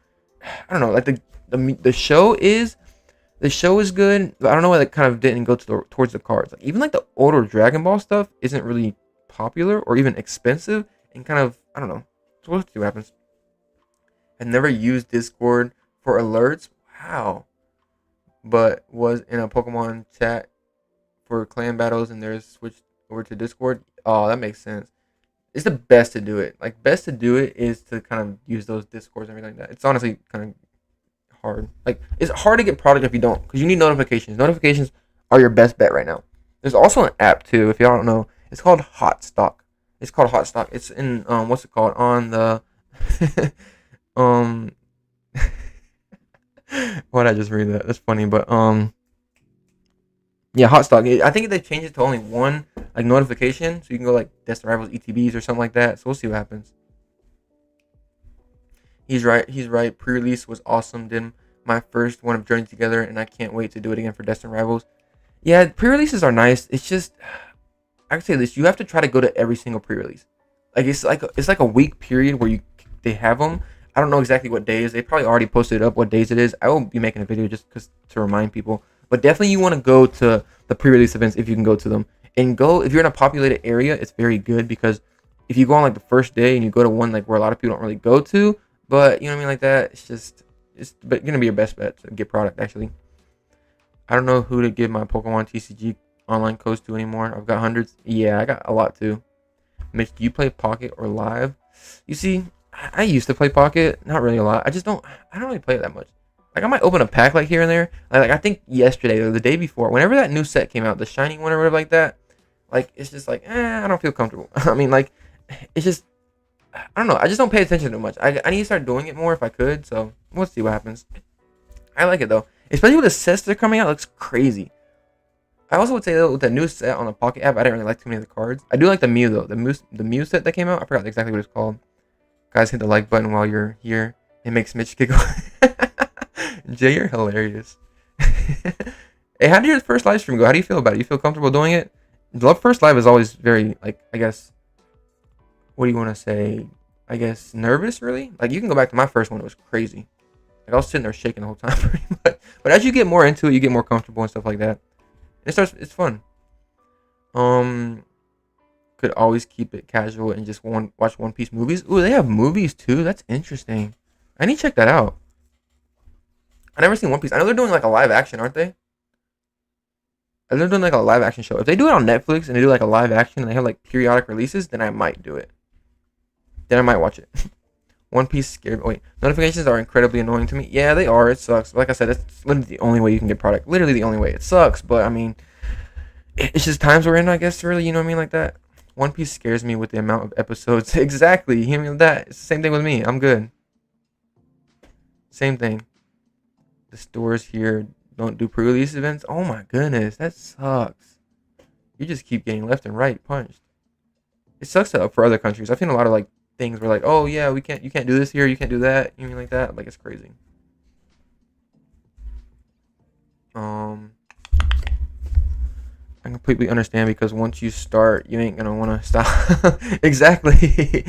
I don't know. Like the show is. The show is good, but I don't know why it kind of didn't go towards the cards. Like even like the older Dragon Ball stuff isn't really popular or even expensive, and kind of I don't know. So we'll see what happens. I never used Discord for alerts. Wow, but was in a Pokemon chat for clan battles, and there's switched over to Discord. Oh, that makes sense. It's the best to do it. Like best to do it is to kind of use those Discords and everything like that. It's honestly kind of hard. Like it's hard to get product if you don't, because you need notifications. Notifications are your best bet right now. There's also an app too, if y'all don't know. It's called Hotstock. It's in what's it called on the why'd I just read that? That's funny, but yeah, Hotstock. I think they changed it to only one like notification, so you can go like Destined Rivals ETBs or something like that. So we'll see what happens. He's right. Pre-release was awesome. Did my first one of Journey Together, and I can't wait to do it again for Destined Rivals. Yeah, pre-releases are nice. It's just I can say this: you have to try to go to every single pre-release. Like it's like a week period where they have them. I don't know exactly what days. They probably already posted up what days it is. I will be making a video just cause to remind people. But definitely you want to go to the pre-release events if you can go to them. And go if you're in a populated area, it's very good because if you go on like the first day and you go to one like where a lot of people don't really go to, but you know what I mean like that, it's gonna be your best bet to get product actually. I don't know who to give my Pokemon TCG online codes to anymore. I've got hundreds. Yeah, I got a lot too. Mitch, do you play Pocket or Live? You see, I used to play Pocket, not really a lot. I don't really play it that much. Like I might open a pack like here and there. Like I think yesterday or the day before, whenever that new set came out, the shiny one or whatever like that. Like it's just like, I don't feel comfortable. I mean, like it's just, I don't know. I just don't pay attention too much. I need to start doing it more if I could. So we'll see what happens. I like it though, especially with the sets that are coming out. It looks crazy. I also would say though, with the new set on the Pocket app, I didn't really like too many of the cards. I do like the Mew though. The Mew set that came out. I forgot exactly what it's called. Guys, hit the like button while you're here. It makes Mitch giggle. Jay, you're hilarious. Hey, how did your first live stream go? How do you feel about it? You feel comfortable doing it? The first live is always very, like, I guess, what do you want to say? I guess nervous, really? Like, you can go back to my first one. It was crazy. Like, I was sitting there shaking the whole time, pretty much. But as you get more into it, you get more comfortable and stuff like that. It's fun. Could always keep it casual and just watch One Piece movies. Ooh, they have movies too. That's interesting. I need to check that out. I never seen One Piece. I know they're doing like a live action, aren't they? They're doing like a live action show. If they do it on Netflix and they do like a live action and they have like periodic releases, then I might do it. Then I might watch it. One Piece scared. Wait, notifications are incredibly annoying to me. Yeah, they are. It sucks. Like I said, it's literally the only way you can get product. Literally the only way. It sucks, but I mean, it's just times we're in, I guess. Really, you know what I mean, like that. One Piece scares me with the amount of episodes. Exactly. You hear me with that? It's the same thing with me. I'm good. Same thing. The stores here don't do pre-release events. Oh my goodness, that sucks. You just keep getting left and right punched. It sucks for other countries. I've seen a lot of like things where like, oh yeah, you can't do this here, you can't do that. You mean like that? Like it's crazy. I completely understand because once you start, you ain't gonna want to stop. Exactly.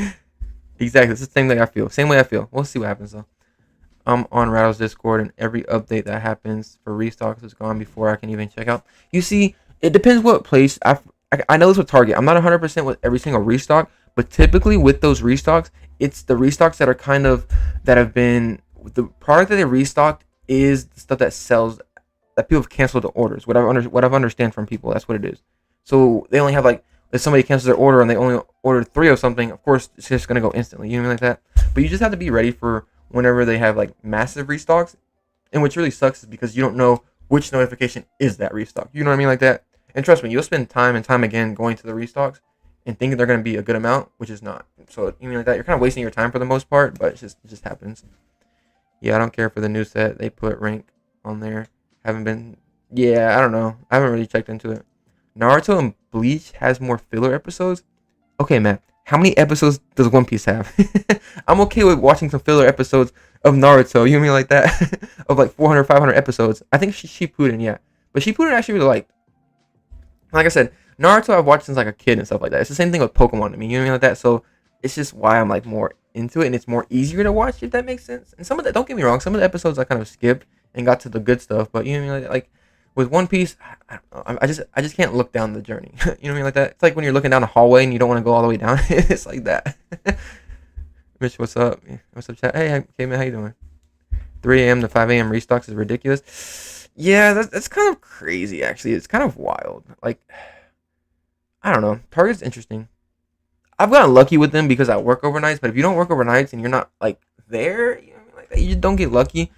Exactly. It's the same thing I feel. Same way I feel. We'll see what happens though. I'm on Rattle's Discord, and every update that happens for restocks is gone before I can even check out. You see, it depends what place. I know this with Target. I'm not 100% with every single restock, but typically with those restocks, it's the restocks that are kind of that have been the product that they restocked is the stuff that sells that people have canceled the orders. What I've understand from people, that's what it is. So they only have like if somebody cancels their order and they only ordered 3 of something, of course it's just gonna go instantly. You know what I mean, like that. But you just have to be ready for whenever they have like massive restocks, and which really sucks is because you don't know which notification is that restock. You know what I mean, like that. And trust me, you'll spend time and time again going to the restocks and thinking they're going to be a good amount, which is not. So you mean like that, you're kind of wasting your time for the most part, but it just happens. Yeah, I don't care for the new set. They put rank on there. Haven't been. Yeah, I don't know. I haven't really checked into it. Naruto and Bleach has more filler episodes. Okay, man. How many episodes does One Piece have? I'm okay with watching some filler episodes of Naruto. You know what I mean, like that? Of like 400, 500 episodes. I think Shippuden, yeah. But Shippuden actually really liked. Like I said, Naruto I've watched since like a kid and stuff like that. It's the same thing with Pokemon to me. You know what I mean, like that? So it's just why I'm like more into it, and it's more easier to watch, if that makes sense. And some of that, don't get me wrong, some of the episodes I kind of skipped and got to the good stuff. But you know what I mean, like with One Piece, I don't know, I just can't look down the journey. You know what I mean, like that. It's like when you're looking down a hallway and you don't want to go all the way down. It's like that. Mitch, what's up? What's up, chat? Hey, man, how you doing? 3 a.m. to 5 a.m. restocks is ridiculous. Yeah, that's kind of crazy. Actually, it's kind of wild. Like, I don't know. Target's interesting. I've gotten lucky with them because I work overnights. But if you don't work overnights and you're not like there, you know what I mean, like that, you just don't get lucky.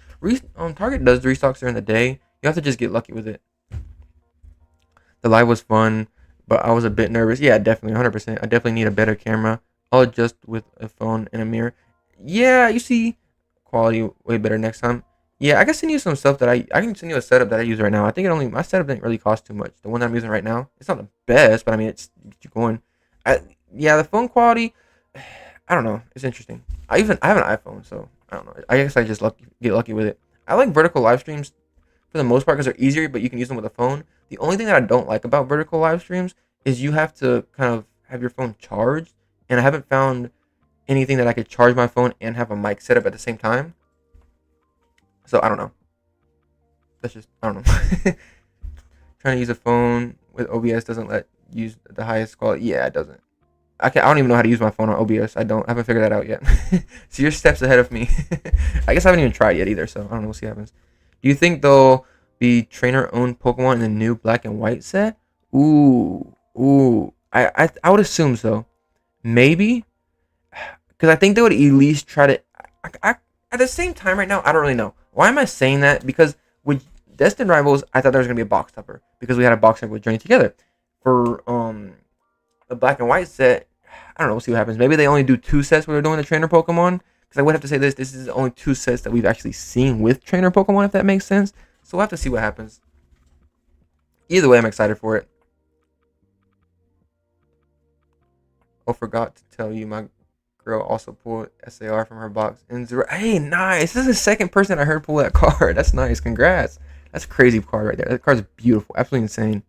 Target does restocks during the day. You have to just get lucky with it. The live was fun, but I was a bit nervous. Yeah, definitely, 100%. I definitely need a better camera. I'll adjust with a phone and a mirror. Yeah, you see, quality way better next time. Yeah, I can send you some stuff that I can send you a setup that I use right now. I think my setup didn't really cost too much. The one that I'm using right now, it's not the best, but I mean, it's you going. Yeah, the phone quality, I don't know. It's interesting. I have an iPhone, so I don't know. I guess I just get lucky with it. I like vertical live streams for the most part because they're easier, but you can use them with a phone. The only thing that I don't like about vertical live streams is you have to kind of have your phone charged, and I haven't found anything that I could charge my phone and have a mic set up at the same time. So I don't know. That's just I don't know. Trying to use a phone with OBS doesn't let use the highest quality. Yeah, it doesn't. I don't even know how to use my phone on OBS. I haven't figured that out yet. So you're steps ahead of me. I guess I haven't even tried yet either. So I don't know. We'll see what happens. Do you think there'll be trainer-owned Pokemon in the new Black and White set? Ooh. I would assume so. Maybe, because I think they would at least try to. At the same time, right now, I don't really know. Why am I saying that? Because with Destined Rivals, I thought there was gonna be a box topper because we had a box topper with Journey Together. For the Black and White set, I don't know. We'll see what happens. Maybe they only do 2 sets where they're doing the trainer Pokemon. Because I would have to say this. This is only 2 sets that we've actually seen with trainer Pokemon, if that makes sense. So we'll have to see what happens. Either way, I'm excited for it. Oh, forgot to tell you, my girl also pulled SAR from her box. And hey, nice. This is the second person I heard pull that card. That's nice. Congrats. That's a crazy card right there. That card's beautiful. Absolutely insane.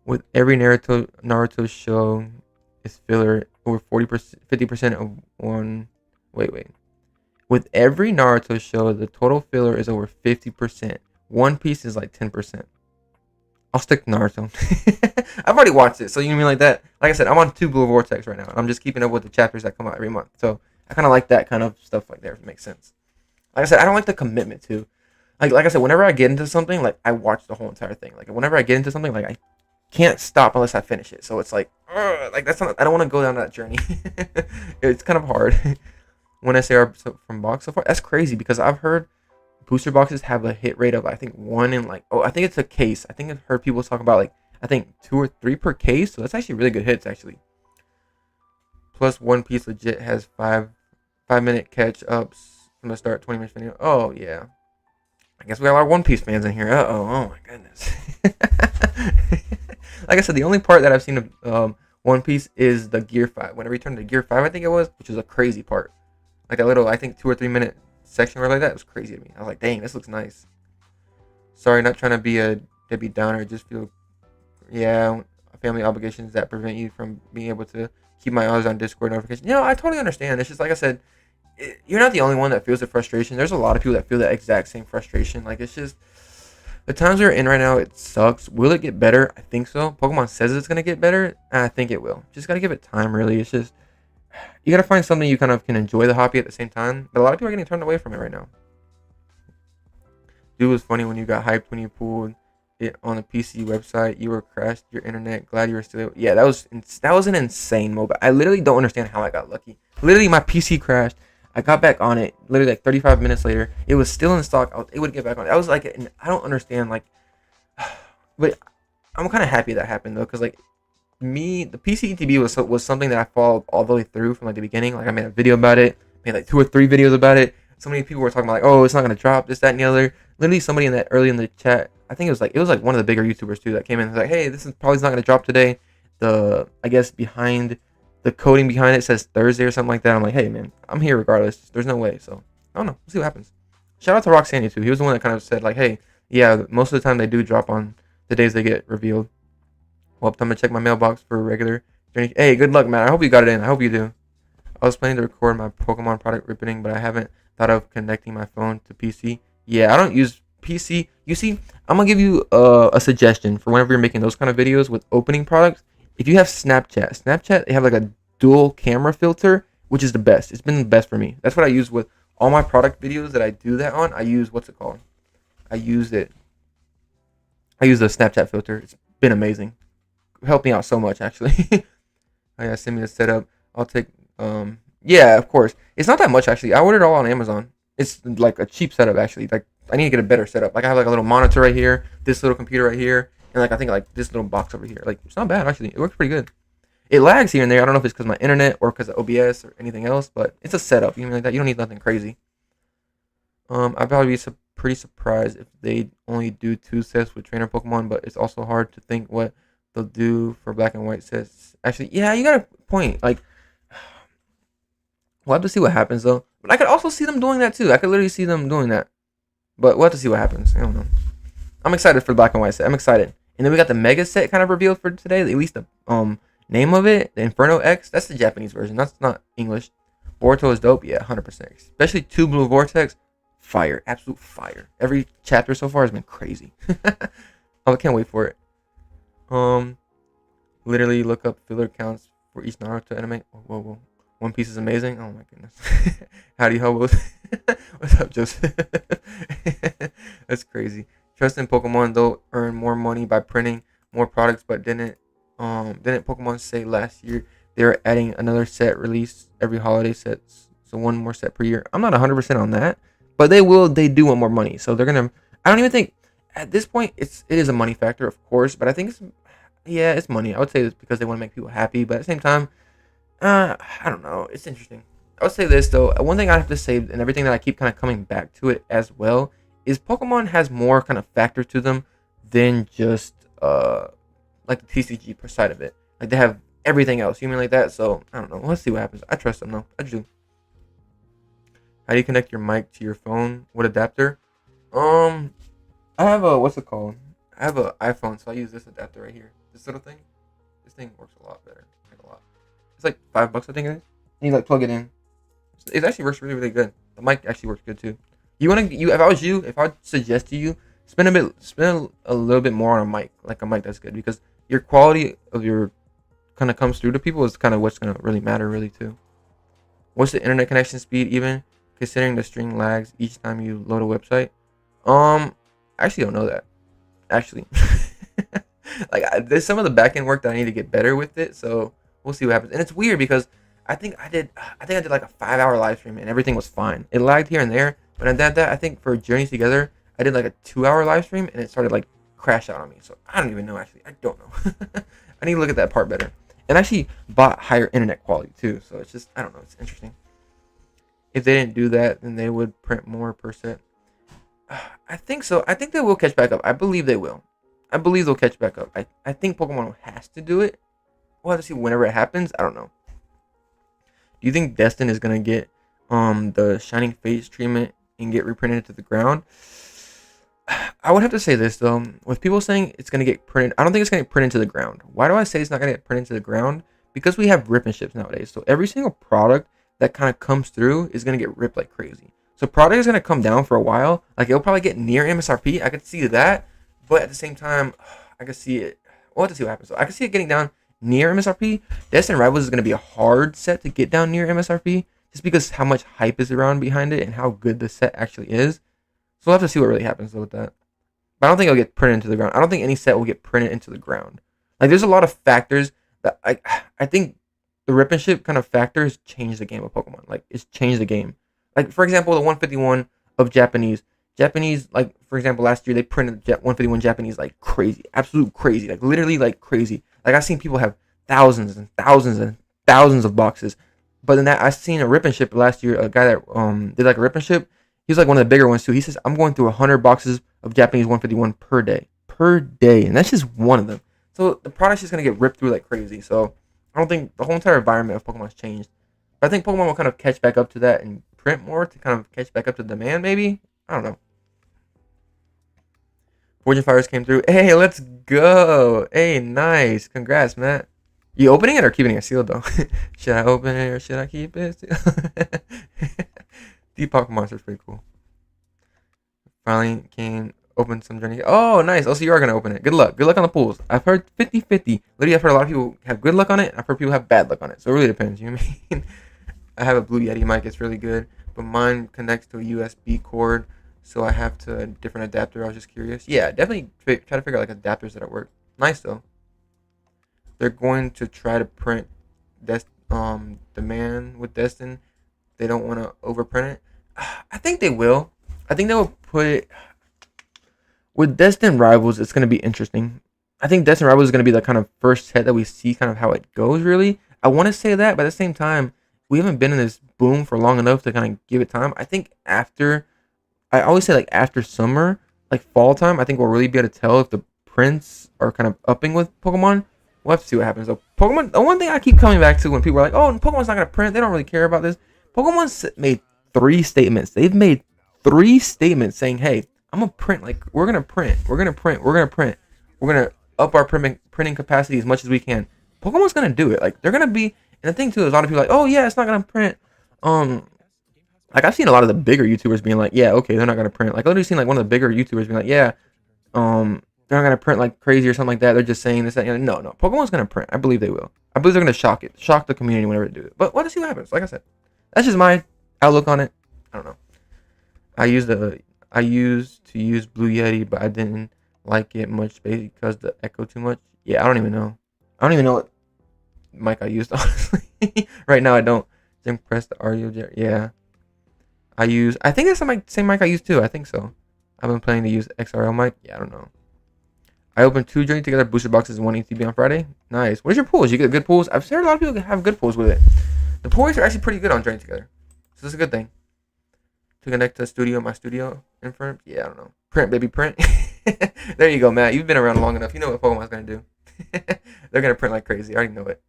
With every Naruto show is filler over 40%, 50% of one. Wait. With every Naruto show, the total filler is over 50%. One Piece is like 10%. I'll stick to Naruto. I've already watched it, so you mean like that? Like I said, I'm on 2 Blue Vortex right now. I'm just keeping up with the chapters that come out every month. So I kind of like that kind of stuff like there, if it makes sense. Like I said, I don't like the commitment to. Like I said, whenever I get into something, like I watch the whole entire thing. Like whenever I get into something, like I can't stop unless I finish it. So it's like that's not. I don't want to go down that journey. It's kind of hard. One SAR from box so far. That's crazy because I've heard booster boxes have a hit rate of I think 1 in like I think it's a case. I think I've heard people talk about like I think 2 or 3 per case. So that's actually really good hits actually. Plus One Piece legit has 5-minute catch ups from the start, 20 minutes video. Oh yeah. I guess we got a lot of One Piece fans in here. Oh my goodness. Like I said, the only part that I've seen of One Piece is the Gear 5. Whenever you turn to Gear 5, I think it was, which was a crazy part. Like that little, I think 2 or 3 minute section where like that was crazy to me. I was like, dang, this looks nice. Sorry, not trying to be a Debbie Downer. Just feel, yeah, family obligations that prevent you from being able to keep my eyes on Discord notifications. You know, I totally understand. It's just like I said, you're not the only one that feels the frustration. There's a lot of people that feel that exact same frustration. Like it's just the times we're in right now. It sucks. Will it get better? I think so. Pokemon says it's gonna get better. And I think it will. Just gotta give it time. Really, it's just you gotta find something you kind of can enjoy the hobby at the same time. But a lot of people are getting turned away from it right now. Dude, it was funny when you got hyped when you pulled it on a PC website. You were crashed your internet. Glad you were still. Yeah, that was an insane moment. I literally don't understand how I got lucky. Literally, my PC crashed. I got back on it literally like 35 minutes later. It was still in stock. I was able to get back on it. I was like, I don't understand. Like, but I'm kind of happy that happened though, because like the PC ETB was something that I followed all the way through from like the beginning. Like I made a video about it, made like 2 or 3 videos about it. So many people were talking about like, oh, it's not gonna drop, this, that, and the other. Literally, somebody in that early in the chat, I think it was like one of the bigger YouTubers too that came in and was like, hey, this is probably not gonna drop today. I guess behind the coding behind it says Thursday or something like that. I'm like, hey man, I'm here regardless. There's no way. So I don't know. We'll see what happens. Shout out to Roxanne too. He was the one that kind of said like, hey, yeah, most of the time they do drop on the days they get revealed. Well, I'm gonna check my mailbox for a regular journey. Hey, good luck, man. I hope you got it in. I hope you do. I was planning to record my Pokemon product ripping, but I haven't thought of connecting my phone to PC. Yeah, I don't use PC. You see, I'm gonna give you a suggestion for whenever you're making those kind of videos with opening products. If you have Snapchat, they have like a dual camera filter, which is the best. It's been the best for me. That's what I use with all my product videos that I do that on. I use, what's it called? I use the Snapchat filter. It's been amazing. Helped me out so much, actually. Oh yeah, send me the setup. I'll take, yeah, of course. It's not that much, actually. I ordered it all on Amazon. It's like a cheap setup, actually. Like, I need to get a better setup. Like, I have like a little monitor right here, this little computer right here, and like I think like this little box over here. Like, it's not bad, actually. It works pretty good. It lags here and there. I don't know if it's because of my internet or because of OBS or anything else, but it's a setup. You know, like that. You don't need nothing crazy. I'd probably be pretty surprised if they only do 2 sets with trainer Pokemon, but it's also hard to think what they'll do for Black and White sets. Actually, yeah, you got a point. Like, we'll have to see what happens though. But I could also see them doing that too. I could literally see them doing that. But we'll have to see what happens. I don't know. I'm excited for the black and white set. I'm excited. And then we got the Mega set kind of revealed for today. At least the name of it, the Inferno X. That's the Japanese version. That's not English. Boruto is dope. Yeah, 100%. Especially 2 Blue Vortex. Fire. Absolute fire. Every chapter so far has been crazy. I can't wait for it. Literally look up filler counts for each Naruto anime. Whoa. One Piece is amazing. Oh my goodness. Howdy hobos. What's up, Joseph? That's crazy. Trust in Pokemon, they'll earn more money by printing more products, but didn't Pokemon say last year they were adding another set release every holiday set, so one more set per year? I'm not 100% on that, but they do want more money, so they're gonna. I don't even think at this point it is a money factor, of course, but I think it's money. I would say it's because they want to make people happy, but at the same time, I don't know. It's interesting. I would say this though. One thing I have to say, and everything that I keep kind of coming back to it as well, is Pokemon has more kind of factor to them than just like the TCG per side of it. Like they have everything else. You mean like that? So I don't know. Let's see what happens. I trust them though. I do. How do you connect your mic to your phone? What adapter? I have a what's it called? I have an iPhone, so I use this adapter right here. This little thing. This thing works a lot better. Like a lot. It's like $5, I think it is. And you like plug it in. It actually works really, really good. The mic actually works good too. If I was you, if I would suggest to you, spend a little bit more on a mic, like a mic that's good, because your quality of your kind of comes through to people is kind of what's gonna really matter, really too. What's the internet connection speed even, considering the string lags each time you load a website? I actually don't know that. Actually, there's some of the back end work that I need to get better with it, so we'll see what happens. And it's weird because I think I did like a 5-hour live stream and everything was fine. It lagged here and there, but I think for Journeys Together, I did like a 2-hour live stream and it started like crash out on me. So I don't even know actually. I don't know. I need to look at that part better. And I actually bought higher internet quality too. So it's just, I don't know. It's interesting. If they didn't do that, then they would print more per set. I think so. I think they will catch back up. I believe they will. I believe they'll catch back up. I think Pokemon has to do it. We'll have to see whenever it happens. I don't know. Do you think Destin is gonna get the Shining Face treatment and get reprinted to the ground? I would have to say this though. With people saying it's gonna get printed, I don't think it's gonna get printed to the ground. Why do I say it's not gonna get printed to the ground? Because we have rip and ships nowadays. So every single product that kind of comes through is gonna get ripped like crazy. So product is gonna come down for a while. Like it'll probably get near MSRP. I could see that, but at the same time, I could see it. We'll have to see what happens. So I could see it getting down near MSRP. Destin Rivals is gonna be a hard set to get down near MSRP, just because how much hype is around behind it and how good the set actually is. So we'll have to see what really happens though with that. But I don't think it'll get printed into the ground. I don't think any set will get printed into the ground. Like there's a lot of factors that I think the rip and ship kind of factors change the game of Pokemon. Like it's changed the game. Like for example, the 151 of Japanese, like for example, last year they printed 151 Japanese like crazy, absolute crazy, like literally like crazy. Like I've seen people have thousands and thousands and thousands of boxes. But then I seen a rip and ship last year. A guy that did like a rip and ship. He's like one of the bigger ones too. He says I'm going through 100 boxes of Japanese 151 per day, and that's just one of them. So the product's just gonna get ripped through like crazy. So I don't think the whole entire environment of Pokemon's changed. But I think Pokemon will kind of catch back up to that and print more to kind of catch back up to demand. Maybe, I don't know. Fortune Fires came through. Hey, let's go. Hey, nice. Congrats, Matt. You opening it or keeping it sealed though? Should I open it or should I keep it sealed? Deep Pokemon Monster is pretty cool. Finally can open some journey. Oh, nice. Also, you are going to open it. Good luck. Good luck on the pools. I've heard 50-50. Literally, I've heard a lot of people have good luck on it. I've heard people have bad luck on it. So it really depends. You know what I mean? I have a Blue Yeti mic. It's really good. But mine connects to a USB cord. So I have to a different adapter. I was just curious. Yeah, definitely try to figure out like adapters that work. Nice, though. They're going to try to print Demand with Destin. They don't want to overprint it. I think they will. I think they will put it with Destin Rivals. It's going to be interesting. I think Destin Rivals is going to be the kind of first set that we see kind of how it goes, really. I want to say that, but at the same time, we haven't been in this boom for long enough to kind of give it time. I think I always say like after summer, like fall time, I think we'll really be able to tell if the prints are kind of upping with Pokemon. We'll have to see what happens. So Pokemon, the one thing I keep coming back to when people are like, oh, Pokemon's not going to print, they don't really care about this. Pokemon's made 3 statements. They've made 3 statements saying, "Hey, I'm gonna print. Like we're gonna print. We're gonna print. We're gonna print. We're gonna up our printing capacity as much as we can." Pokemon's gonna do it. Like they're gonna be. And the thing too is a lot of people are like, "Oh yeah, it's not gonna print." Um, like I've seen a lot of the bigger YouTubers being like, "Yeah, okay, they're not gonna print." Like I literally seen like one of the bigger YouTubers being like, "Yeah, they're not gonna print like crazy or something like that. They're just saying this, that, and no, Pokemon's gonna print. I believe they will. I believe they're gonna shock the community whenever they do it. But let's see what happens. Like I said, that's just my outlook on it. I don't know. I used to use Blue Yeti, but I didn't like it much because the echo too much. Yeah, I don't even know. I don't even know what mic I used honestly. Right now I don't. Then press the audio jet. Yeah, I think that's the same mic I used too. I think so. I've been planning to use XRL mic. Yeah, I don't know. I opened 2 Journey Together booster boxes and 1 ETB on Friday. Nice. What is your pulls? You get good pulls? I've heard a lot of people have good pulls with it. The pull rates are actually pretty good on Journey Together. So that's a good thing. To connect to my studio in front. Yeah, I don't know. Print, baby, print. There you go, Matt. You've been around long enough. You know what Pokemon's going to do. They're going to print like crazy. I already know it.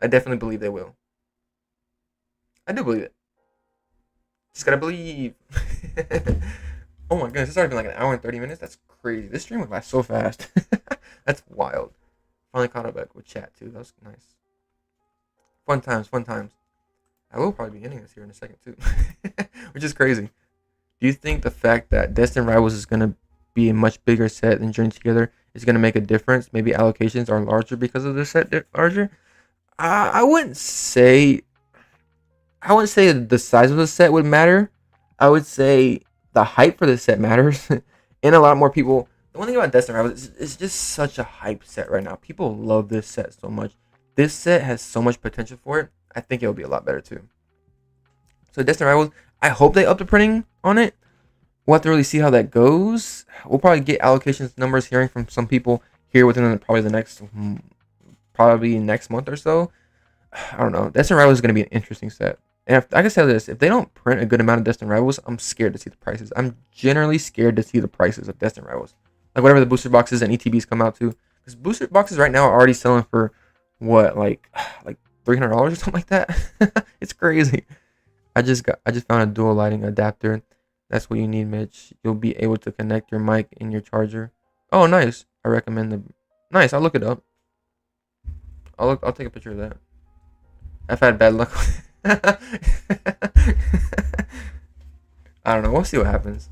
I definitely believe they will. I do believe it. Just got to believe. Oh my goodness, it's already been like an hour and 30 minutes. That's crazy. This stream went by so fast. That's wild. Finally caught up back with chat too. That was nice. Fun times, fun times. I will probably be ending this here in a second too. Which is crazy. Do you think the fact that Destined Rivals is going to be a much bigger set than Journey Together is going to make a difference? Maybe allocations are larger because of the set larger? I wouldn't say the size of the set would matter. I would say the hype for the set matters. And a lot more people. The one thing about Destined Rivals is it's just such a hype set right now. People love this set so much. This set has so much potential for it. I think it'll be a lot better too. So Destined Rivals, I hope they up the printing on it. We'll have to really see how that goes. We'll probably get allocations numbers hearing from some people here within probably next month or so. I don't know. Destined Rivals is going to be an interesting set. And I can say this, if they don't print a good amount of Destined Rivals, I'm scared to see the prices. I'm generally scared to see the prices of Destined Rivals. Like whatever the booster boxes and ETBs come out to. Because booster boxes right now are already selling for what, like $300 or something like that. It's crazy. I just found a dual lighting adapter. That's what you need, Mitch. You'll be able to connect your mic and your charger. Oh, nice. I recommend nice. I'll look it up. I'll take a picture of that. I've had bad luck. I don't know. We'll see what happens.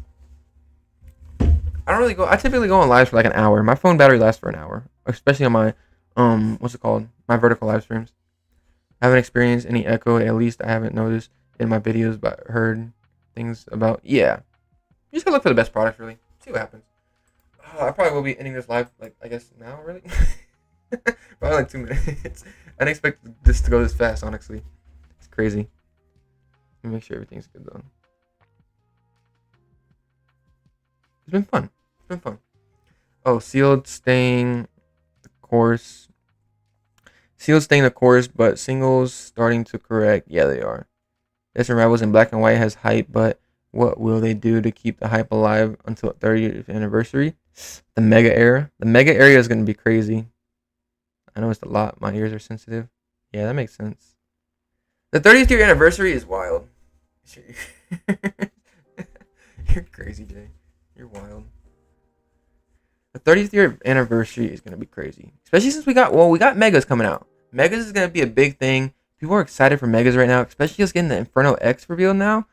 I typically go on lives for like an hour. My phone battery lasts for an hour, especially on my what's it called? My vertical live streams. I haven't experienced any echo. At least I haven't noticed in my videos, but heard things about. Yeah, you just gotta look for the best product. Really, see what happens. I probably will be ending this live like I guess now. Really, probably like 2 minutes. I didn't expect this to go this fast. Honestly. Crazy. Let me make sure everything's good though. It's been fun. Oh, sealed staying the course. But singles starting to correct. Yeah, they are. Destined Rivals in black and white has hype, but what will they do to keep the hype alive until 30th anniversary? The mega era. The mega area is going to be crazy. I know it's a lot. My ears are sensitive. Yeah, that makes sense. The 30th year anniversary is wild. You're crazy, Jay. You're wild. The 30th year anniversary is going to be crazy. Especially since we got Megas coming out. Megas is going to be a big thing. People are excited for Megas right now. Especially just getting the Inferno X revealed now.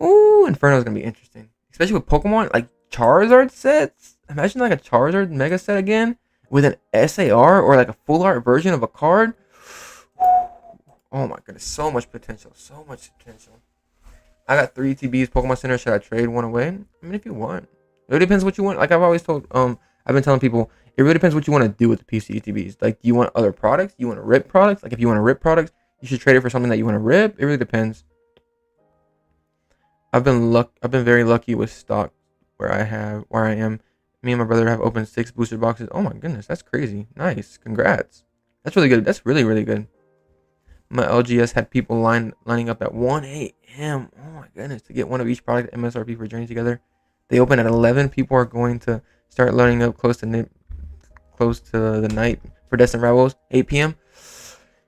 Ooh, Inferno is going to be interesting. Especially with Pokemon, like Charizard sets. Imagine like a Charizard Mega set again. With an SAR or like a full art version of a card. Oh my goodness, so much potential. I got 3 TBs, Pokemon Center. Should I trade one away? I mean, if you want. It really depends what you want. Like I've always told, I've been telling people, it really depends what you want to do with the PC TBs. Like, do you want other products? Do you want to rip products? Like, if you want to rip products, you should trade it for something that you want to rip. It really depends. I've been very lucky with stock where I am. Me and my brother have opened 6 booster boxes. Oh my goodness, that's crazy. Nice, congrats. That's really good. That's really, really good. My LGS had people lining up at 1 a.m. Oh my goodness, to get one of each product MSRP for Journey Together. They open at 11. People are going to start lining up close to the night for Destined Rivals, 8 p.m.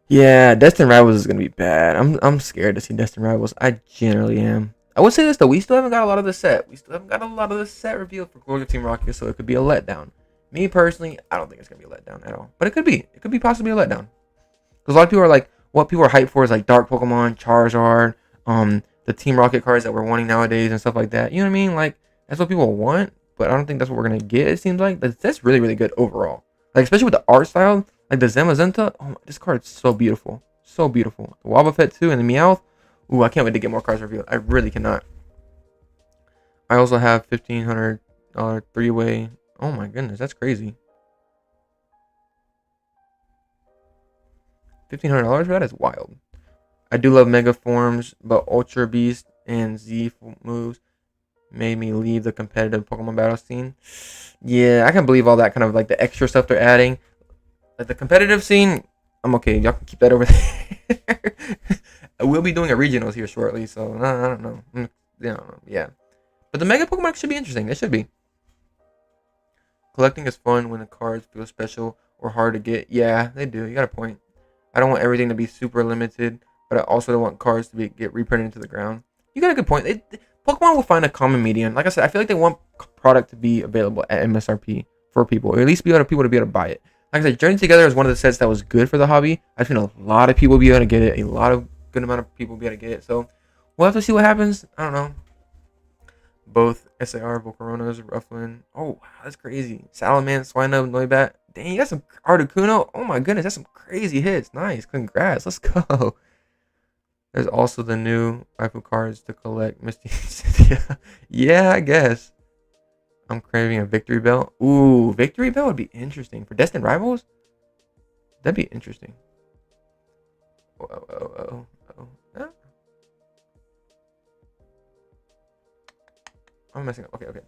Yeah, Destined Rivals is gonna be bad. I'm scared to see Destined Rivals. I generally am. I would say this though, we still haven't got a lot of the set. We still haven't got a lot of the set revealed for Glory of Team Rocket, so it could be a letdown. Me personally, I don't think it's gonna be a letdown at all. But it could be. It could be possibly a letdown. Because a lot of people are like, what people are hyped for is like Dark Pokemon, Charizard, the Team Rocket cards that we're wanting nowadays and stuff like that. You know what I mean? Like that's what people want, but I don't think that's what we're gonna get. It seems like that's really really good overall. Like especially with the art style, like the Zamazenta. Oh, this card is so beautiful, so beautiful. The Wobbuffet too, and the Meowth. Ooh, I can't wait to get more cards revealed. I really cannot. I also have $1,500 three-way. Oh my goodness, that's crazy. $1,500 for that is wild. I do love Mega Forms, but Ultra Beast and Z moves made me leave the competitive Pokemon battle scene. Yeah, I can't believe all that kind of like the extra stuff they're adding. Like the competitive scene, I'm okay. Y'all can keep that over there. We'll be doing a regionals here shortly, so I don't know. Yeah. But the Mega Pokemon should be interesting. They should be. Collecting is fun when the cards feel special or hard to get. Yeah, they do. You got a point. I don't want everything to be super limited, but I also don't want cards to get reprinted into the ground. You got a good point. Pokemon will find a common median. Like I said, I feel like they want product to be available at MSRP for people, or at least people to be able to buy it. Like I said, Journey Together is one of the sets that was good for the hobby. I've seen a lot of people be able to get it. A lot of good amount of people be able to get it. So we'll have to see what happens. I don't know. Both SAR, Volcaronas, Rufflin. Oh, wow, that's crazy. Salamence, Swinub, Noibat. Dang, you got some Articuno. Oh my goodness, that's some crazy hits. Nice, congrats. Let's go. There's also the new rifle cards to collect. Misty Cynthia. Yeah, I guess. I'm craving a Victory Belt. Ooh, Victory Belt would be interesting. For Destined Rivals? That'd be interesting. Oh. Ah. I'm messing up. Okay.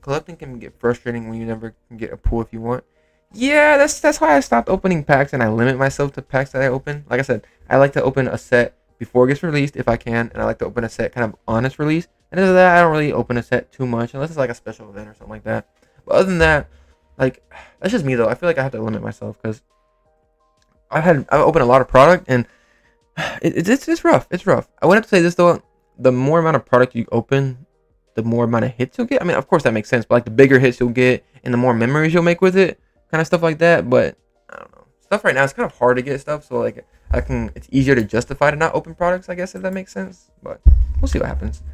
Collecting can get frustrating when you never can get a pull if you want. Yeah, that's why I stopped opening packs and I limit myself to packs that I open. Like I said, I like to open a set before it gets released if I can, and I like to open a set kind of on its release. And other than that, I don't really open a set too much unless it's like a special event or something like that. But other than that, like that's just me though. I feel like I have to limit myself because I open a lot of product and it's rough. It's rough. I would have to say this though: the more amount of product you open, the more amount of hits you'll get. I mean, of course that makes sense, but like the bigger hits you'll get and the more memories you'll make with it, kind of stuff like that. But I don't know. Stuff right now it's kind of hard to get stuff, so like it's easier to justify to not open products, I guess, if that makes sense. But we'll see what happens.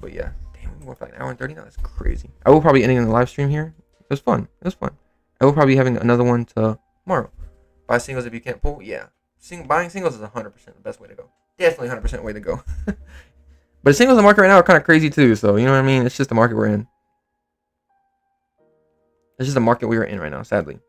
But yeah, damn, we went for like an hour and 30 now. That's crazy. I will probably ending the live stream here. It was fun. I will probably be having another one tomorrow. Buy singles if you can't pull. Yeah, buying singles is 100% the best way to go. Definitely 100% way to go. But singles in the market right now are kind of crazy too. So you know what I mean? It's just the market we're in. It's just the market we are in right now, sadly.